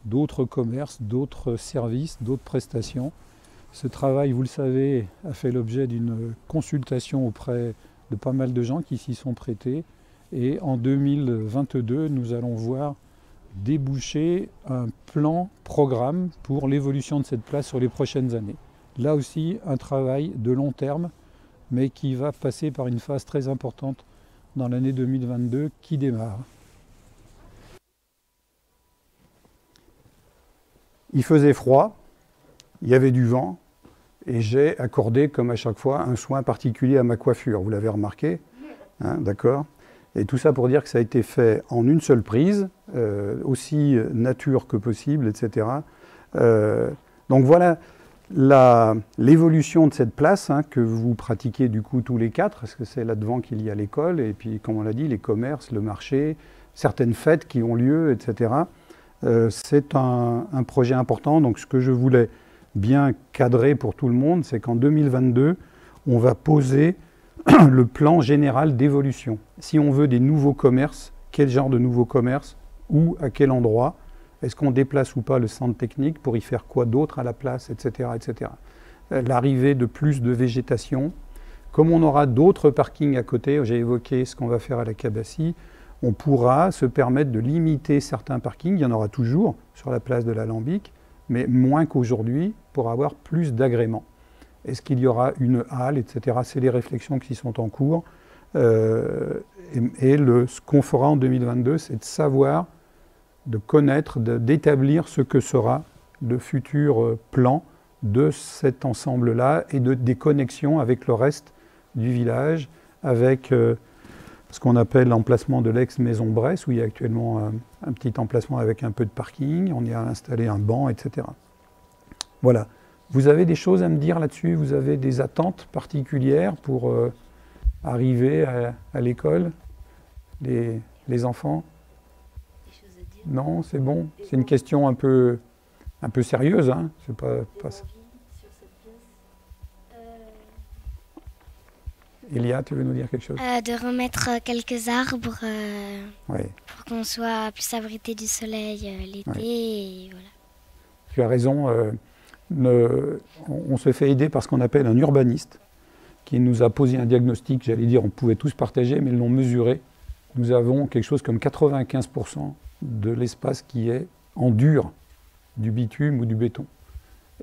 d'autres commerces, d'autres services, d'autres prestations. Ce travail, vous le savez, a fait l'objet d'une consultation auprès de pas mal de gens qui s'y sont prêtés. Et en 2022, nous allons voir déboucher un programme pour l'évolution de cette place sur les prochaines années. Là aussi, un travail de long terme, mais qui va passer par une phase très importante dans l'année 2022 qui démarre. Il faisait froid, il y avait du vent, et j'ai accordé, comme à chaque fois, un soin particulier à ma coiffure. Vous l'avez remarqué, hein, d'accord ? Et tout ça pour dire que ça a été fait en une seule prise, aussi nature que possible, etc. Donc voilà l'évolution de cette place que vous pratiquez du coup tous les 4, parce que c'est là-devant qu'il y a l'école, et puis comme on l'a dit, les commerces, le marché, certaines fêtes qui ont lieu, etc. C'est un projet important. Donc ce que je voulais bien cadrer pour tout le monde, c'est qu'en 2022, on va poser le plan général d'évolution. Si on veut des nouveaux commerces, quel genre de nouveaux commerces, où, à quel endroit, est-ce qu'on déplace ou pas le centre technique pour y faire quoi d'autre à la place, etc. etc. L'arrivée de plus de végétation. Comme on aura d'autres parkings à côté, j'ai évoqué ce qu'on va faire à la Cabassie, on pourra se permettre de limiter certains parkings, il y en aura toujours sur la place de l'Alambic, mais moins qu'aujourd'hui pour avoir plus d'agréments. Est-ce qu'il y aura une halle, etc. C'est les réflexions qui sont en cours. Ce qu'on fera en 2022, c'est de savoir, de connaître, d'établir ce que sera le futur plan de cet ensemble-là et des connexions avec le reste du village, avec ce qu'on appelle l'emplacement de l'ex-maison Bresse, où il y a actuellement un petit emplacement avec un peu de parking, on y a installé un banc, etc. Voilà. Vous avez des choses à me dire là-dessus? Vous avez des attentes particulières pour arriver à l'école, les enfants? Non, c'est bon. C'est une question un peu sérieuse, hein. C'est pas ça. Elia, tu veux nous dire quelque chose? De remettre quelques arbres Oui. pour qu'on soit plus abrité du soleil l'été. Oui. Et voilà. Tu as raison. On se fait aider par ce qu'on appelle un urbaniste qui nous a posé un diagnostic, j'allais dire, on pouvait tous partager, mais ils l'ont mesuré. Nous avons quelque chose comme 95% de l'espace qui est en dur, du bitume ou du béton.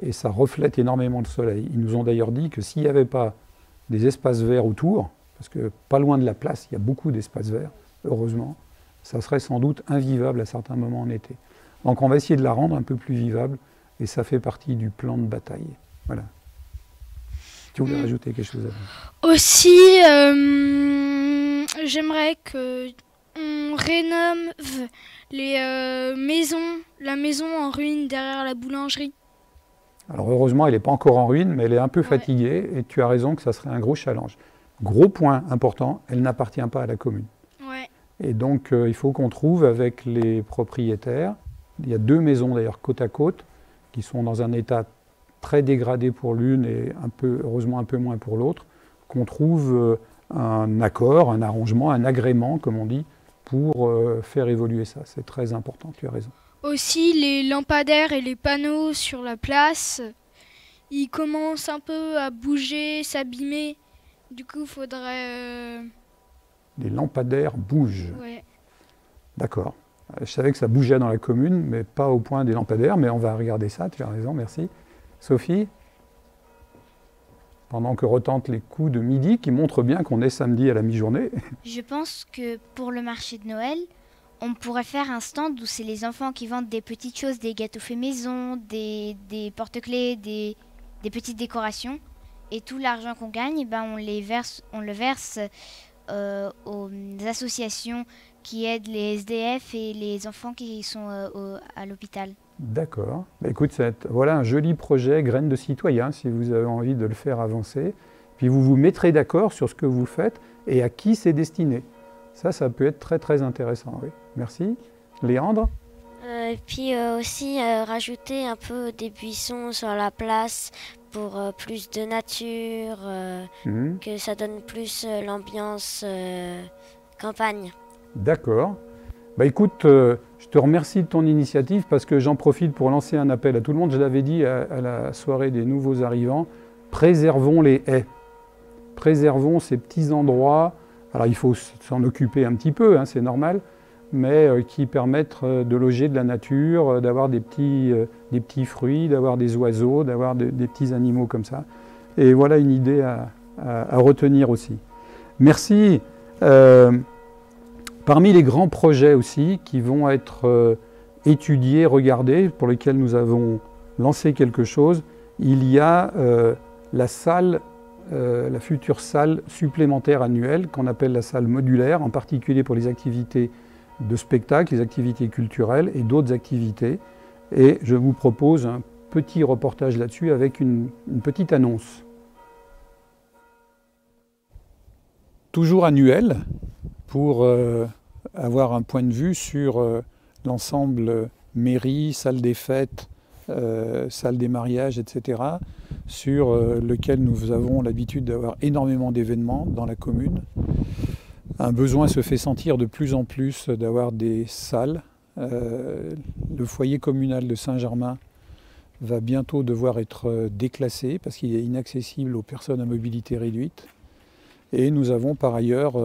Et ça reflète énormément le soleil. Ils nous ont d'ailleurs dit que s'il n'y avait pas des espaces verts autour, parce que pas loin de la place, il y a beaucoup d'espaces verts, heureusement, ça serait sans doute invivable à certains moments en été. Donc on va essayer de la rendre un peu plus vivable, et ça fait partie du plan de bataille. Voilà. Tu voulais rajouter quelque chose à ça? Aussi, j'aimerais qu'on rénove la maison en ruine derrière la boulangerie. Alors heureusement, elle n'est pas encore en ruine, mais elle est un peu fatiguée, et tu as raison que ça serait un gros challenge. Gros point important, elle n'appartient pas à la commune. Ouais. Et donc il faut qu'on trouve avec les propriétaires, il y a 2 maisons d'ailleurs côte à côte, qui sont dans un état très dégradé pour l'une et heureusement un peu moins pour l'autre, qu'on trouve un accord, un arrangement, un agrément, comme on dit, pour faire évoluer ça. C'est très important, tu as raison. Aussi, les lampadaires et les panneaux sur la place, ils commencent un peu à bouger, s'abîmer. Du coup, il faudrait... Les lampadaires bougent. Ouais. D'accord. Je savais que ça bougeait dans la commune, mais pas au point des lampadaires, mais on va regarder ça, tu as raison, merci. Sophie? Pendant que retentent les coups de midi, qui montrent bien qu'on est samedi à la mi-journée. Je pense que pour le marché de Noël, on pourrait faire un stand où c'est les enfants qui vendent des petites choses, des gâteaux faits maison, des porte-clés, des petites décorations. Et tout l'argent qu'on gagne, on le verse aux associations qui aident les SDF et les enfants qui sont à l'hôpital. D'accord. Écoute, voilà un joli projet, graine de citoyen, si vous avez envie de le faire avancer. Puis vous vous mettrez d'accord sur ce que vous faites et à qui c'est destiné. Ça peut être très très intéressant. Oui. Merci. Léandre? Et puis aussi rajouter un peu des buissons sur la place pour plus de nature, que ça donne plus l'ambiance campagne. D'accord. Écoute, je te remercie de ton initiative parce que j'en profite pour lancer un appel à tout le monde. Je l'avais dit à la soirée des nouveaux arrivants, préservons les haies. Préservons ces petits endroits. Alors il faut s'en occuper un petit peu, c'est normal, mais qui permettent de loger de la nature, d'avoir des petits fruits, d'avoir des oiseaux, d'avoir des petits animaux comme ça. Et voilà une idée à retenir aussi. Merci. Parmi les grands projets aussi qui vont être étudiés, regardés, pour lesquels nous avons lancé quelque chose, il y a la future salle supplémentaire annuelle qu'on appelle la salle modulaire, en particulier pour les activités de spectacle, les activités culturelles et d'autres activités. Et je vous propose un petit reportage là-dessus avec une petite annonce. Toujours annuel, pour avoir un point de vue sur l'ensemble mairie, salle des fêtes, salle des mariages, etc., sur lequel nous avons l'habitude d'avoir énormément d'événements dans la commune. Un besoin se fait sentir de plus en plus d'avoir des salles. Le foyer communal de Saint-Germain va bientôt devoir être déclassé parce qu'il est inaccessible aux personnes à mobilité réduite. Et nous avons par ailleurs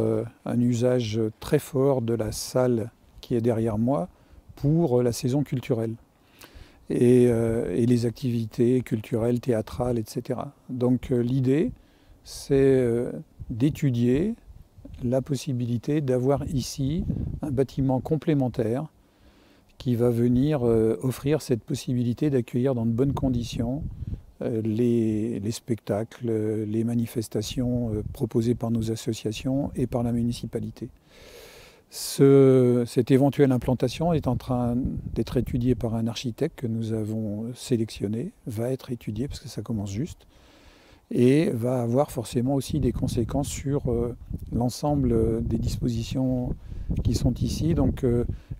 un usage très fort de la salle qui est derrière moi pour la saison culturelle et les activités culturelles, théâtrales, etc. Donc l'idée, c'est d'étudier la possibilité d'avoir ici un bâtiment complémentaire qui va venir offrir cette possibilité d'accueillir dans de bonnes conditions les spectacles, les manifestations proposées par nos associations et par la municipalité. Cette éventuelle implantation est en train d'être étudiée par un architecte que nous avons sélectionné, va être étudiée parce que ça commence juste, et va avoir forcément aussi des conséquences sur l'ensemble des dispositions qui sont ici. Donc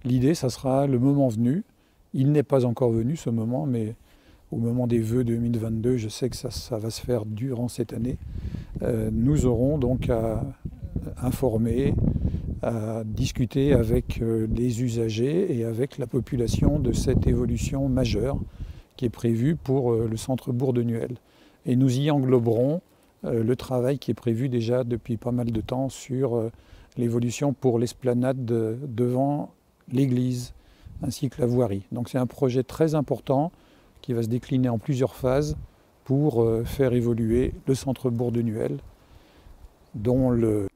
l'idée, ça sera le moment venu. Il n'est pas encore venu ce moment, mais au moment des vœux 2022, je sais que ça va se faire durant cette année. Nous aurons donc à informer, à discuter avec les usagers et avec la population de cette évolution majeure qui est prévue pour le centre-bourg de Nuel. Et nous y engloberons le travail qui est prévu déjà depuis pas mal de temps sur l'évolution pour l'esplanade devant l'église ainsi que la voirie. Donc c'est un projet très important qui va se décliner en plusieurs phases pour faire évoluer le centre-bourg de Nuel, dont le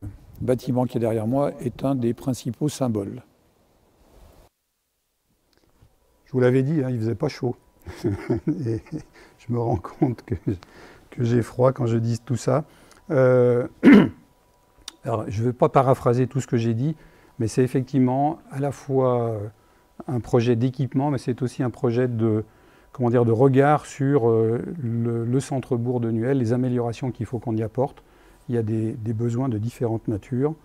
bâtiment qui est derrière moi est un des principaux symboles. Je vous l'avais dit, hein, il ne faisait pas chaud. Et je me rends compte que j'ai froid quand je dis tout ça. Alors, je ne vais pas paraphraser tout ce que j'ai dit, mais c'est effectivement à la fois un projet d'équipement, mais c'est aussi un projet de regard sur le centre-bourg de Nuel, les améliorations qu'il faut qu'on y apporte. Il y a des besoins de différentes natures.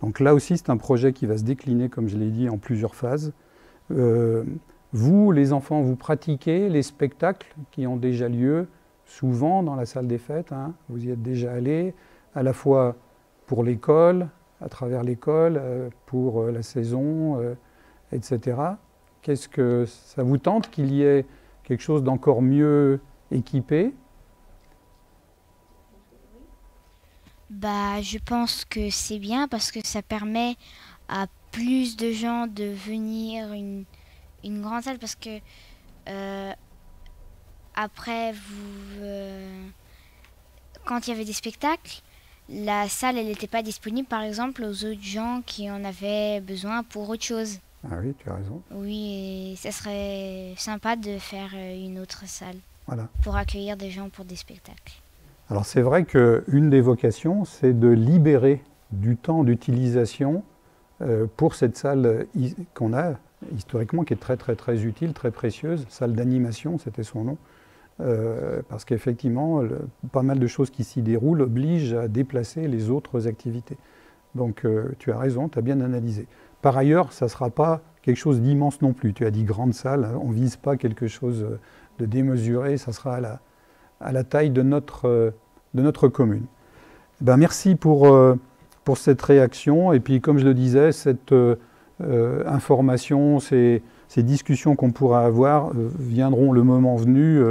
Donc là aussi, c'est un projet qui va se décliner, comme je l'ai dit, en plusieurs phases. Vous, les enfants, vous pratiquez les spectacles qui ont déjà lieu souvent dans la salle des fêtes, hein. Vous y êtes déjà allés, à la fois pour l'école, à travers l'école, pour la saison, etc. Qu'est-ce que ça vous tente qu'il y ait quelque chose d'encore mieux équipé? Je pense que c'est bien parce que ça permet à plus de gens de venir une grande salle parce que après quand il y avait des spectacles, la salle elle n'était pas disponible par exemple aux autres gens qui en avaient besoin pour autre chose. Ah oui, tu as raison. Oui, et ça serait sympa de faire une autre salle pour accueillir des gens pour des spectacles. Alors c'est vrai qu'une des vocations, c'est de libérer du temps d'utilisation pour cette salle qu'on a historiquement, qui est très très très utile, très précieuse, salle d'animation, c'était son nom, parce qu'effectivement, pas mal de choses qui s'y déroulent obligent à déplacer les autres activités. Donc tu as raison, tu as bien analysé. Par ailleurs, ça ne sera pas quelque chose d'immense non plus. Tu as dit grande salle, on ne vise pas quelque chose de démesuré, ça sera à la taille de notre commune. Ben, merci pour cette réaction. Et puis, comme je le disais, cette information, ces discussions qu'on pourra avoir viendront le moment venu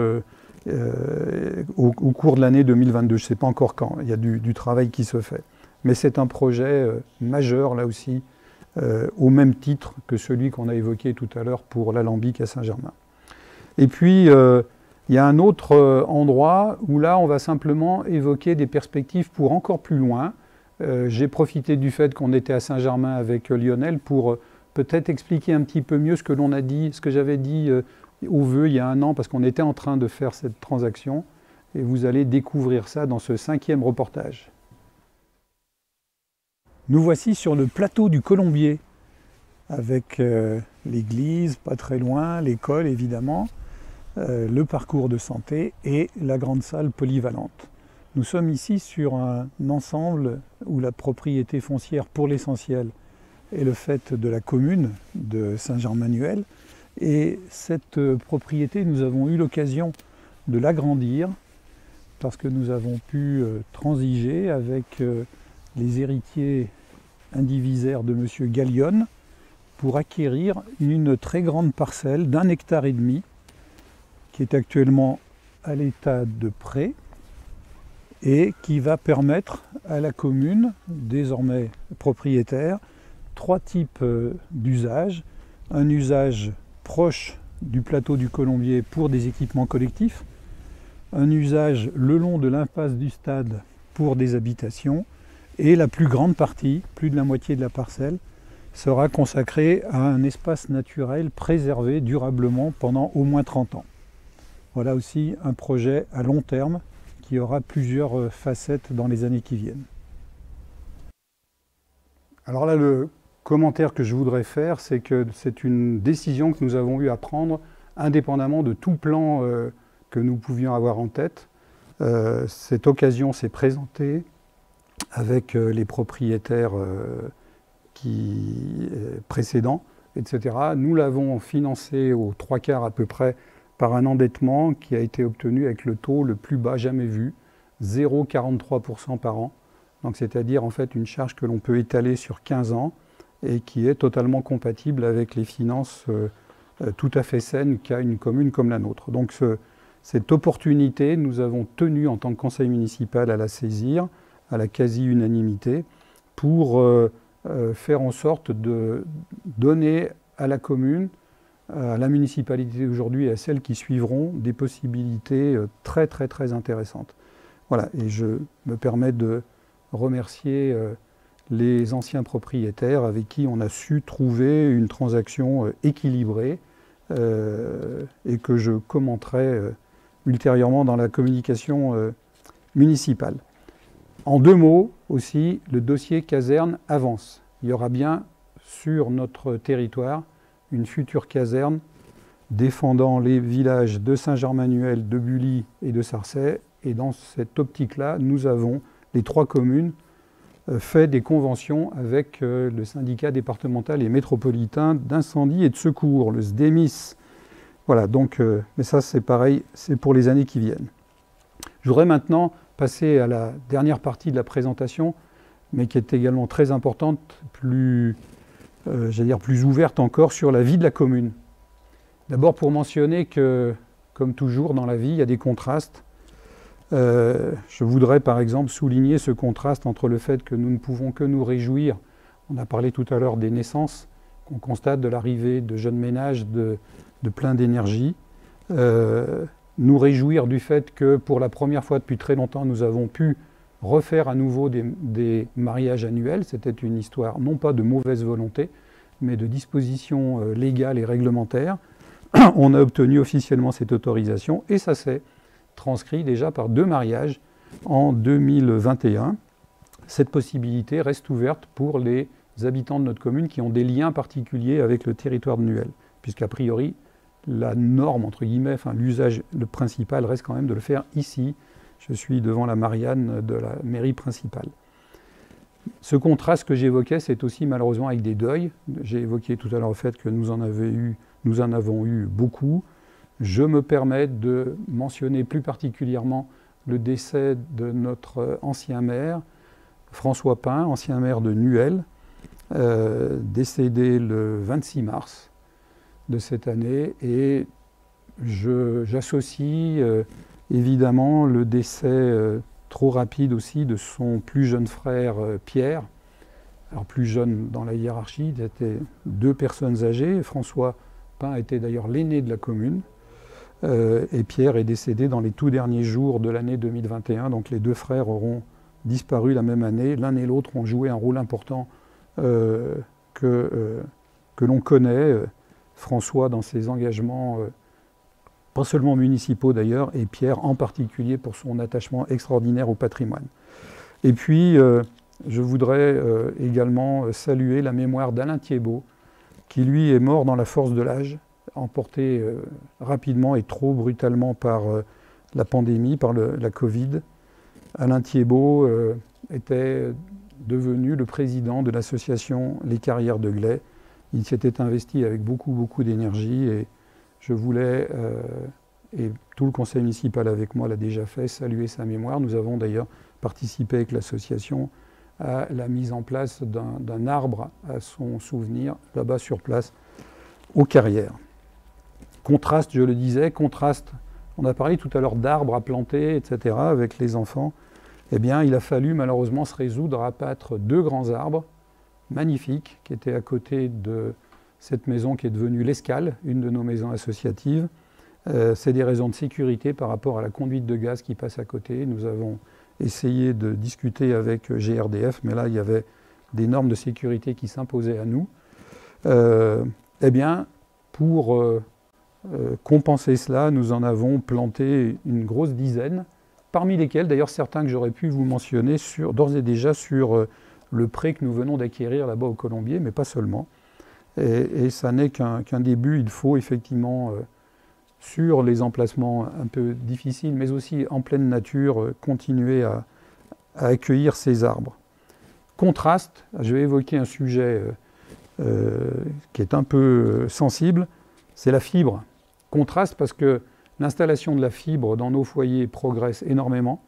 au cours de l'année 2022. Je ne sais pas encore quand, il y a du travail qui se fait. Mais c'est un projet majeur, là aussi, au même titre que celui qu'on a évoqué tout à l'heure pour l'Alambic à Saint-Germain. Et puis, il y a un autre endroit où là, on va simplement évoquer des perspectives pour encore plus loin. J'ai profité du fait qu'on était à Saint-Germain avec Lionel pour peut-être expliquer un petit peu mieux ce que l'on a dit, ce que j'avais dit aux vœux il y a un an, parce qu'on était en train de faire cette transaction. Et vous allez découvrir ça dans ce 5e reportage. Nous voici sur le plateau du Colombier, avec l'église pas très loin, l'école évidemment. le parcours de santé et la grande salle polyvalente. Nous sommes ici sur un ensemble où la propriété foncière pour l'essentiel est le fait de la commune de Saint-Germain-Manuel. Et cette propriété, nous avons eu l'occasion de l'agrandir parce que nous avons pu transiger avec les héritiers indivisaires de M. Gallione pour acquérir une très grande parcelle d'1,5 hectare qui est actuellement à l'état de prêt et qui va permettre à la commune, désormais propriétaire, 3 types d'usages. Un usage proche du plateau du Colombier pour des équipements collectifs, un usage le long de l'impasse du stade pour des habitations, et la plus grande partie, plus de la moitié de la parcelle, sera consacrée à un espace naturel préservé durablement pendant au moins 30 ans. Voilà aussi un projet à long terme qui aura plusieurs facettes dans les années qui viennent. Alors là, le commentaire que je voudrais faire, c'est que c'est une décision que nous avons eu à prendre indépendamment de tout plan que nous pouvions avoir en tête. Cette occasion s'est présentée avec les propriétaires précédents, etc. Nous l'avons financé aux 3/4 à peu près par un endettement qui a été obtenu avec le taux le plus bas jamais vu, 0,43% par an. Donc c'est-à-dire en fait une charge que l'on peut étaler sur 15 ans et qui est totalement compatible avec les finances tout à fait saines qu'a une commune comme la nôtre. Donc cette opportunité, nous avons tenu en tant que conseil municipal à la saisir, à la quasi-unanimité, pour faire en sorte de donner à la commune, à la municipalité d'aujourd'hui et à celles qui suivront, des possibilités très très très intéressantes. Voilà, et je me permets de remercier les anciens propriétaires avec qui on a su trouver une transaction équilibrée et que je commenterai ultérieurement dans la communication municipale. En 2 mots aussi, le dossier caserne avance. Il y aura bien sur notre territoire une future caserne défendant les villages de Saint-Germain-Manuel, de Bully et de Sarcey. Et dans cette optique-là, nous avons, les 3 communes, fait des conventions avec le syndicat départemental et métropolitain d'incendie et de secours, le SDEMIS. Voilà, donc, mais ça c'est pareil, c'est pour les années qui viennent. Je voudrais maintenant passer à la dernière partie de la présentation, mais qui est également très importante, plus ouverte encore sur la vie de la commune. D'abord pour mentionner que, comme toujours dans la vie, il y a des contrastes. Je voudrais par exemple souligner ce contraste entre le fait que nous ne pouvons que nous réjouir, on a parlé tout à l'heure des naissances, qu'on constate de l'arrivée de jeunes ménages de plein d'énergie, nous réjouir du fait que pour la première fois depuis très longtemps nous avons pu refaire à nouveau des mariages annuels. C'était une histoire non pas de mauvaise volonté, mais de dispositions légales et réglementaires. On a obtenu officiellement cette autorisation et ça s'est transcrit déjà par 2 mariages en 2021. Cette possibilité reste ouverte pour les habitants de notre commune qui ont des liens particuliers avec le territoire de Nuel, puisqu'a priori, la norme, entre guillemets, enfin l'usage principal reste quand même de le faire ici. Je suis devant la Marianne de la mairie principale. Ce contraste que j'évoquais, c'est aussi malheureusement avec des deuils. J'ai évoqué tout à l'heure le fait que nous en avons eu beaucoup. Je me permets de mentionner plus particulièrement le décès de notre ancien maire, François Pain, ancien maire de Nuel, décédé le 26 mars de cette année. Et j'associe évidemment le décès trop rapide aussi de son plus jeune frère Pierre. Alors plus jeune dans la hiérarchie, il était 2 personnes âgées. François Pain était d'ailleurs l'aîné de la commune. Et Pierre est décédé dans les tout derniers jours de l'année 2021. Donc les 2 frères auront disparu la même année. L'un et l'autre ont joué un rôle important que l'on connaît. François dans ses engagements, pas seulement municipaux d'ailleurs, et Pierre en particulier pour son attachement extraordinaire au patrimoine. Et puis, je voudrais également saluer la mémoire d'Alain Thiebaud, qui lui est mort dans la force de l'âge, emportés rapidement et trop brutalement par la pandémie, par la Covid. Alain Thiébaut était devenu le président de l'association Les Carrières de Gley. Il s'était investi avec beaucoup d'énergie et je voulais, et tout le conseil municipal avec moi l'a déjà fait, saluer sa mémoire. Nous avons d'ailleurs participé avec l'association à la mise en place d'un arbre à son souvenir, là-bas sur place, aux Carrières. Contraste, je le disais, contraste, on a parlé tout à l'heure d'arbres à planter, etc., avec les enfants. Eh bien, il a fallu malheureusement se résoudre à abattre 2 grands arbres magnifiques qui étaient à côté de cette maison qui est devenue l'Escale, une de nos maisons associatives. C'est des raisons de sécurité par rapport à la conduite de gaz qui passe à côté. Nous avons essayé de discuter avec GRDF, mais là, il y avait des normes de sécurité qui s'imposaient à nous. Eh bien, pour compenser cela, nous en avons planté une grosse dizaine, parmi lesquels, d'ailleurs, certains que j'aurais pu vous mentionner d'ores et déjà sur le pré que nous venons d'acquérir là-bas au Colombier, mais pas seulement. Et ça n'est qu'un début. Il faut effectivement, sur les emplacements un peu difficiles, mais aussi en pleine nature, continuer à accueillir ces arbres. Contraste, je vais évoquer un sujet qui est un peu sensible, c'est la fibre. Contraste parce que l'installation de la fibre dans nos foyers progresse énormément.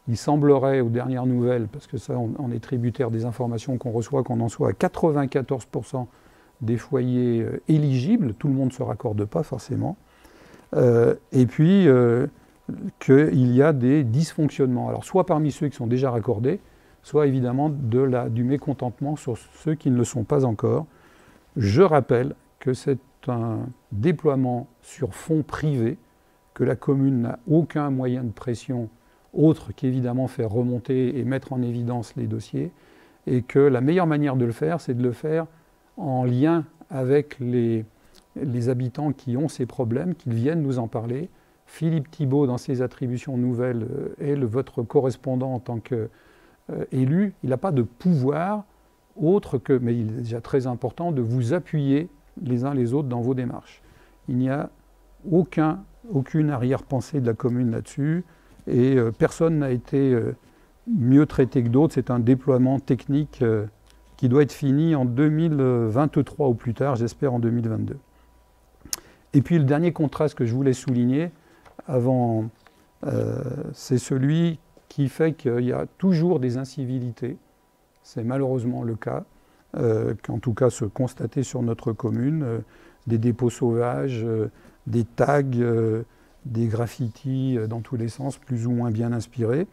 Il semblerait, aux dernières nouvelles, parce que ça, on est tributaire des informations qu'on reçoit, qu'on en soit à 94% des foyers éligibles. Tout le monde ne se raccorde pas forcément. Et puis, qu'il y a des dysfonctionnements. Alors, soit parmi ceux qui sont déjà raccordés, soit évidemment du mécontentement sur ceux qui ne le sont pas encore. Je rappelle que c'est un déploiement sur fonds privés, que la commune n'a aucun moyen de pression autre qu'évidemment faire remonter et mettre en évidence les dossiers, et que la meilleure manière de le faire, c'est de le faire en lien avec les habitants qui ont ces problèmes, qu'ils viennent nous en parler. Philippe Thibault, dans ses attributions nouvelles, est votre correspondant en tant qu'élu. Il n'a pas de pouvoir autre que, mais il est déjà très important, de vous appuyer les uns les autres dans vos démarches. Il n'y a aucune arrière-pensée de la commune là-dessus, et personne n'a été mieux traité que d'autres. C'est un déploiement technique qui doit être fini en 2023 ou plus tard, j'espère en 2022. Et puis le dernier contraste que je voulais souligner, c'est celui qui fait qu'il y a toujours des incivilités. C'est malheureusement le cas, qu'en tout cas se constater sur notre commune, des dépôts sauvages, des tags, des graffitis dans tous les sens, plus ou moins bien inspirés,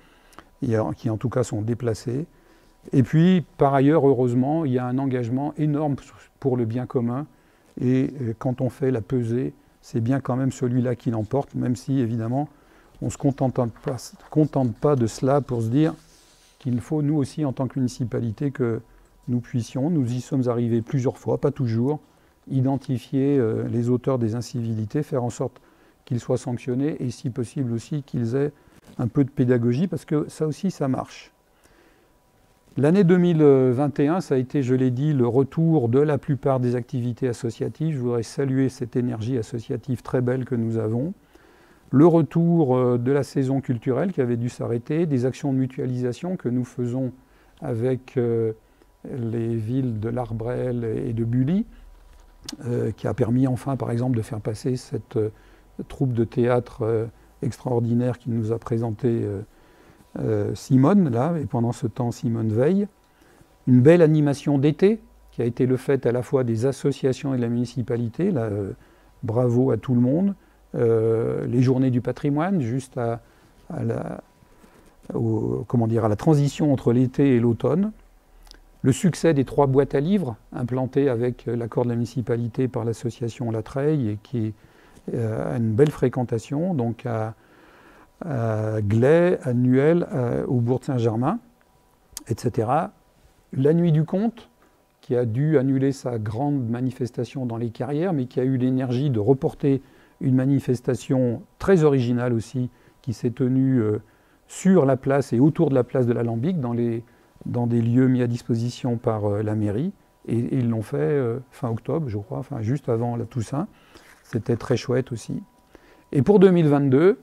qui en tout cas sont déplacés. Et puis, par ailleurs, heureusement, il y a un engagement énorme pour le bien commun, et quand on fait la pesée, c'est bien quand même celui-là qui l'emporte, même si, évidemment, on ne se contente pas de cela pour se dire qu'il faut, nous aussi, en tant que municipalité, que nous puissions, nous y sommes arrivés plusieurs fois, pas toujours, identifier les auteurs des incivilités, faire en sorte qu'ils soient sanctionnés, et si possible aussi qu'ils aient un peu de pédagogie, parce que ça aussi, ça marche. L'année 2021, ça a été, je l'ai dit, le retour de la plupart des activités associatives. Je voudrais saluer cette énergie associative très belle que nous avons. Le retour de la saison culturelle qui avait dû s'arrêter, des actions de mutualisation que nous faisons avec les villes de l'Arbrel et de Bully, qui a permis enfin, par exemple, de faire passer cette troupe de théâtre extraordinaire qui nous a présenté Simone, là, et pendant ce temps, Simone veille. Une belle animation d'été qui a été le fait à la fois des associations et de la municipalité. Là, bravo à tout le monde. Les journées du patrimoine, juste à la transition entre l'été et l'automne. Le succès des 3 boîtes à livres implantées avec l'accord de la municipalité par l'association La Treille et qui a une belle fréquentation, donc à Gley, à Nuel, au bourg de Saint-Germain, etc. La Nuit du Conte, qui a dû annuler sa grande manifestation dans les Carrières, mais qui a eu l'énergie de reporter une manifestation très originale aussi, qui s'est tenue sur la place et autour de la place de l'Alambic, dans des lieux mis à disposition par la mairie. Et ils l'ont fait fin octobre, je crois, juste avant la Toussaint. C'était très chouette aussi. Et pour 2022,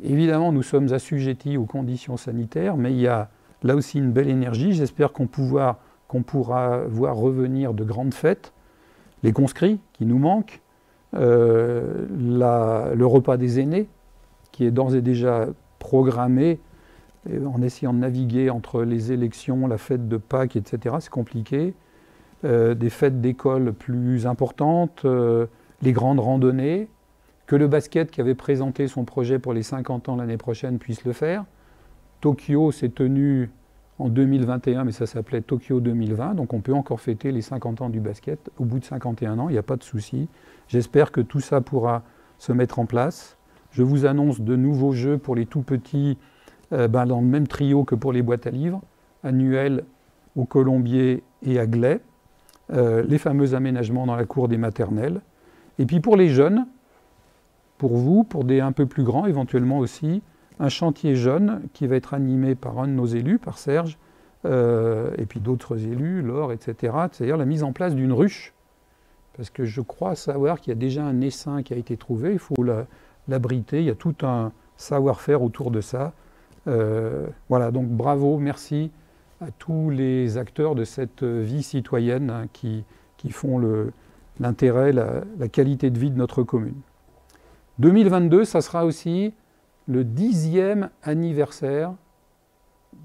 évidemment, nous sommes assujettis aux conditions sanitaires, mais il y a là aussi une belle énergie. J'espère qu'on pourra voir revenir de grandes fêtes, les conscrits qui nous manquent, le repas des aînés qui est d'ores et déjà programmé en essayant de naviguer entre les élections, la fête de Pâques, etc. C'est compliqué. Des fêtes d'école plus importantes, les grandes randonnées, que le basket qui avait présenté son projet pour les 50 ans l'année prochaine puisse le faire. Tokyo s'est tenu en 2021, mais ça s'appelait Tokyo 2020, donc on peut encore fêter les 50 ans du basket au bout de 51 ans, il n'y a pas de souci. J'espère que tout ça pourra se mettre en place. Je vous annonce de nouveaux jeux pour les tout petits, dans le même trio que pour les boîtes à livres, annuels au Colombier et à Gley, les fameux aménagements dans la cour des maternelles. Et puis pour les jeunes, pour vous, pour des un peu plus grands éventuellement aussi, un chantier jeune qui va être animé par un de nos élus, par Serge, et puis d'autres élus, Laure, etc. C'est-à-dire la mise en place d'une ruche. Parce que je crois savoir qu'il y a déjà un essaim qui a été trouvé, il faut l'abriter, il y a tout un savoir-faire autour de ça. Voilà, donc bravo, merci à tous les acteurs de cette vie citoyenne hein, qui font l'intérêt, la qualité de vie de notre commune. 2022, ça sera aussi le 10e anniversaire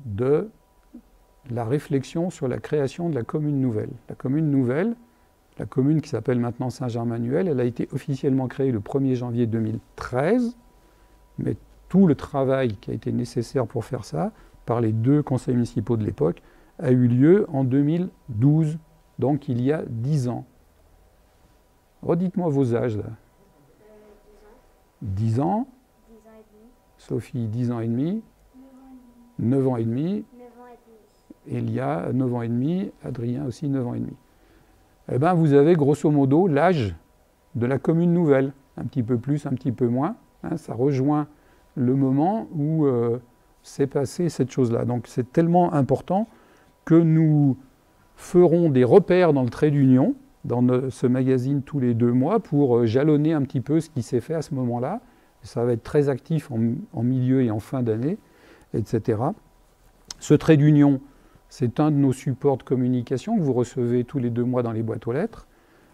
de la réflexion sur la création de la commune nouvelle. La commune nouvelle, la commune qui s'appelle maintenant Saint-Germain-Annuel, elle a été officiellement créée le 1er janvier 2013, mais tout le travail qui a été nécessaire pour faire ça, par les 2 conseils municipaux de l'époque, a eu lieu en 2012, donc il y a 10 ans. Redites-moi vos âges là. 10 ans. 10 ans et demi. Sophie, 10 ans et demi. 9 ans et demi. 9 ans et demi. Elia, 9 ans et demi. Adrien aussi, 9 ans et demi. Eh bien, vous avez grosso modo l'âge de la commune nouvelle. Un petit peu plus, un petit peu moins. Hein, ça rejoint le moment où s'est passée cette chose-là. Donc c'est tellement important que nous ferons des repères dans le trait d'union, dans ce magazine tous les 2 mois, pour jalonner un petit peu ce qui s'est fait à ce moment-là. Ça va être très actif en milieu et en fin d'année, etc. Ce trait d'union, c'est un de nos supports de communication que vous recevez tous les 2 mois dans les boîtes aux lettres.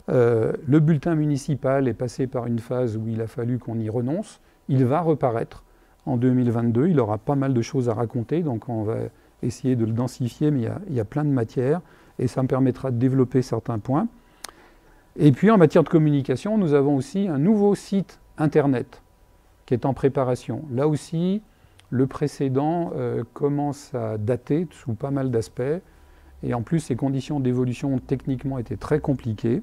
Le bulletin municipal est passé par une phase où il a fallu qu'on y renonce. Il va reparaître en 2022. Il aura pas mal de choses à raconter, donc on va essayer de le densifier, mais il y a plein de matières, et ça me permettra de développer certains points. Et puis en matière de communication, nous avons aussi un nouveau site internet qui est en préparation. Là aussi, le précédent commence à dater sous pas mal d'aspects, et en plus, ces conditions d'évolution techniquement étaient très compliquées.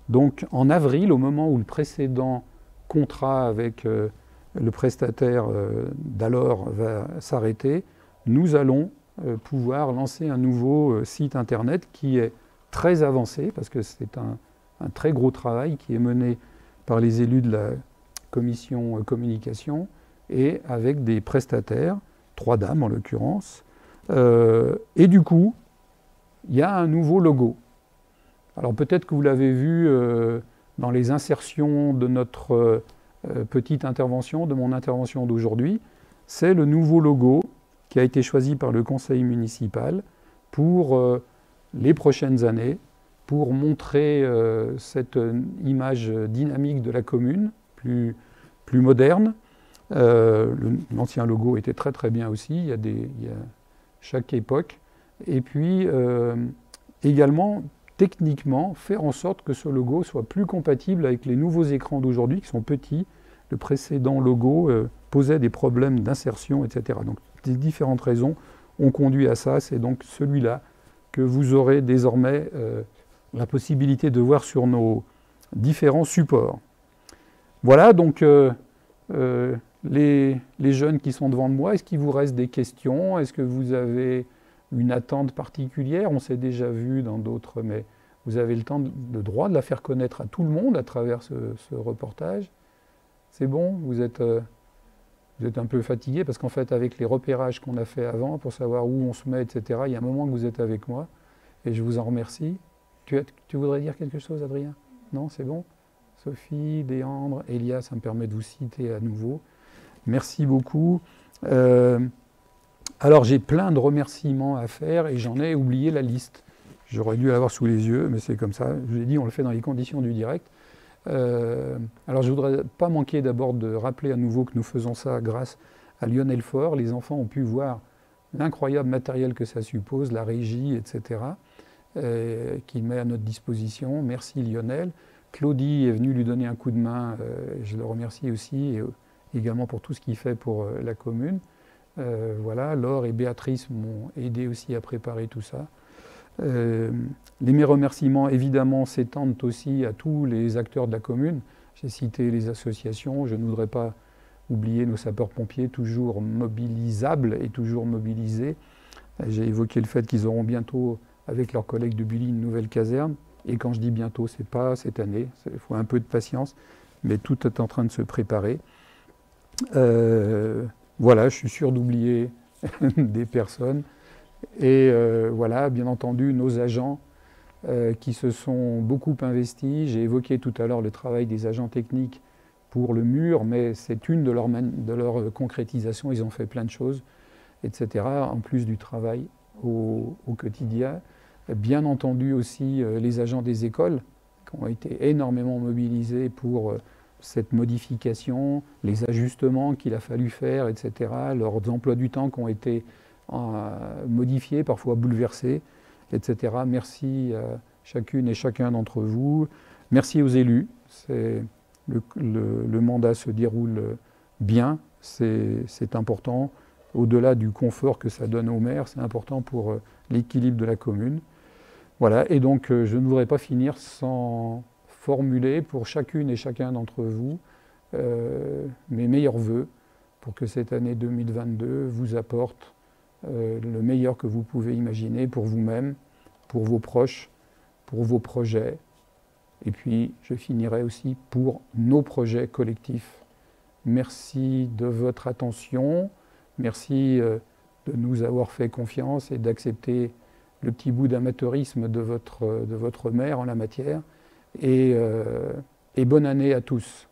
Donc en avril, au moment où le précédent contrat avec le prestataire d'alors va s'arrêter, nous allons pouvoir lancer un nouveau site internet qui est très avancé, parce que c'est un très gros travail qui est mené par les élus de la commission communication et avec des prestataires, 3 dames en l'occurrence. Et du coup, il y a un nouveau logo. Alors peut-être que vous l'avez vu dans les insertions de notre petite intervention, de mon intervention d'aujourd'hui. C'est le nouveau logo qui a été choisi par le conseil municipal pour les prochaines années, pour montrer cette image dynamique de la commune, plus moderne. L'ancien logo était très très bien aussi, il y a chaque époque. Et puis également, techniquement, faire en sorte que ce logo soit plus compatible avec les nouveaux écrans d'aujourd'hui qui sont petits. Le précédent logo posait des problèmes d'insertion, etc. Donc des différentes raisons ont conduit à ça. C'est donc celui-là que vous aurez désormais la possibilité de voir sur nos différents supports. Voilà, donc les jeunes qui sont devant moi, est-ce qu'il vous reste des questions? Est-ce que vous avez une attente particulière? On s'est déjà vu dans d'autres, mais vous avez le droit de la faire connaître à tout le monde à travers ce reportage. C'est bon? Vous êtes un peu fatigué parce qu'en fait, avec les repérages qu'on a fait avant pour savoir où on se met, etc., il y a un moment que vous êtes avec moi et je vous en remercie. Tu voudrais dire quelque chose, Adrien? Non, c'est bon? Sophie, Léandre, Elia, ça me permet de vous citer à nouveau. Merci beaucoup. Alors j'ai plein de remerciements à faire et j'en ai oublié la liste. J'aurais dû l'avoir sous les yeux, mais c'est comme ça. Je vous ai dit, on le fait dans les conditions du direct. Alors je ne voudrais pas manquer d'abord de rappeler à nouveau que nous faisons ça grâce à Lionel Faure. Les enfants ont pu voir l'incroyable matériel que ça suppose, la régie, etc., qu'il met à notre disposition. Merci Lionel. Claudie est venue lui donner un coup de main, je le remercie aussi, et également pour tout ce qu'il fait pour la commune. Voilà, Laure et Béatrice m'ont aidé aussi à préparer tout ça. Mes remerciements, évidemment, s'étendent aussi à tous les acteurs de la commune. J'ai cité les associations, je ne voudrais pas oublier nos sapeurs-pompiers, toujours mobilisables et toujours mobilisés. J'ai évoqué le fait qu'ils auront bientôt, avec leurs collègues de Bully, une nouvelle caserne. Et quand je dis bientôt, ce n'est pas cette année, il faut un peu de patience, mais tout est en train de se préparer. Voilà, je suis sûr d'oublier des personnes. Et voilà, bien entendu, nos agents qui se sont beaucoup investis. J'ai évoqué tout à l'heure le travail des agents techniques pour le mur, mais c'est une de leurs concrétisations. Ils ont fait plein de choses, etc., en plus du travail au quotidien. Bien entendu aussi les agents des écoles qui ont été énormément mobilisés pour cette modification, les ajustements qu'il a fallu faire, etc., leurs emplois du temps qui ont été modifiés, parfois bouleversés, etc. Merci à chacune et chacun d'entre vous. Merci aux élus. Le mandat se déroule bien, c'est important. Au-delà du confort que ça donne aux maires, c'est important pour l'équilibre de la commune. Voilà, et donc je ne voudrais pas finir sans formuler pour chacune et chacun d'entre vous mes meilleurs vœux pour que cette année 2022 vous apporte le meilleur que vous pouvez imaginer pour vous-même, pour vos proches, pour vos projets. Et puis je finirai aussi pour nos projets collectifs. Merci de votre attention, merci de nous avoir fait confiance et d'accepter le petit bout d'amateurisme de votre mère en la matière. Et bonne année à tous.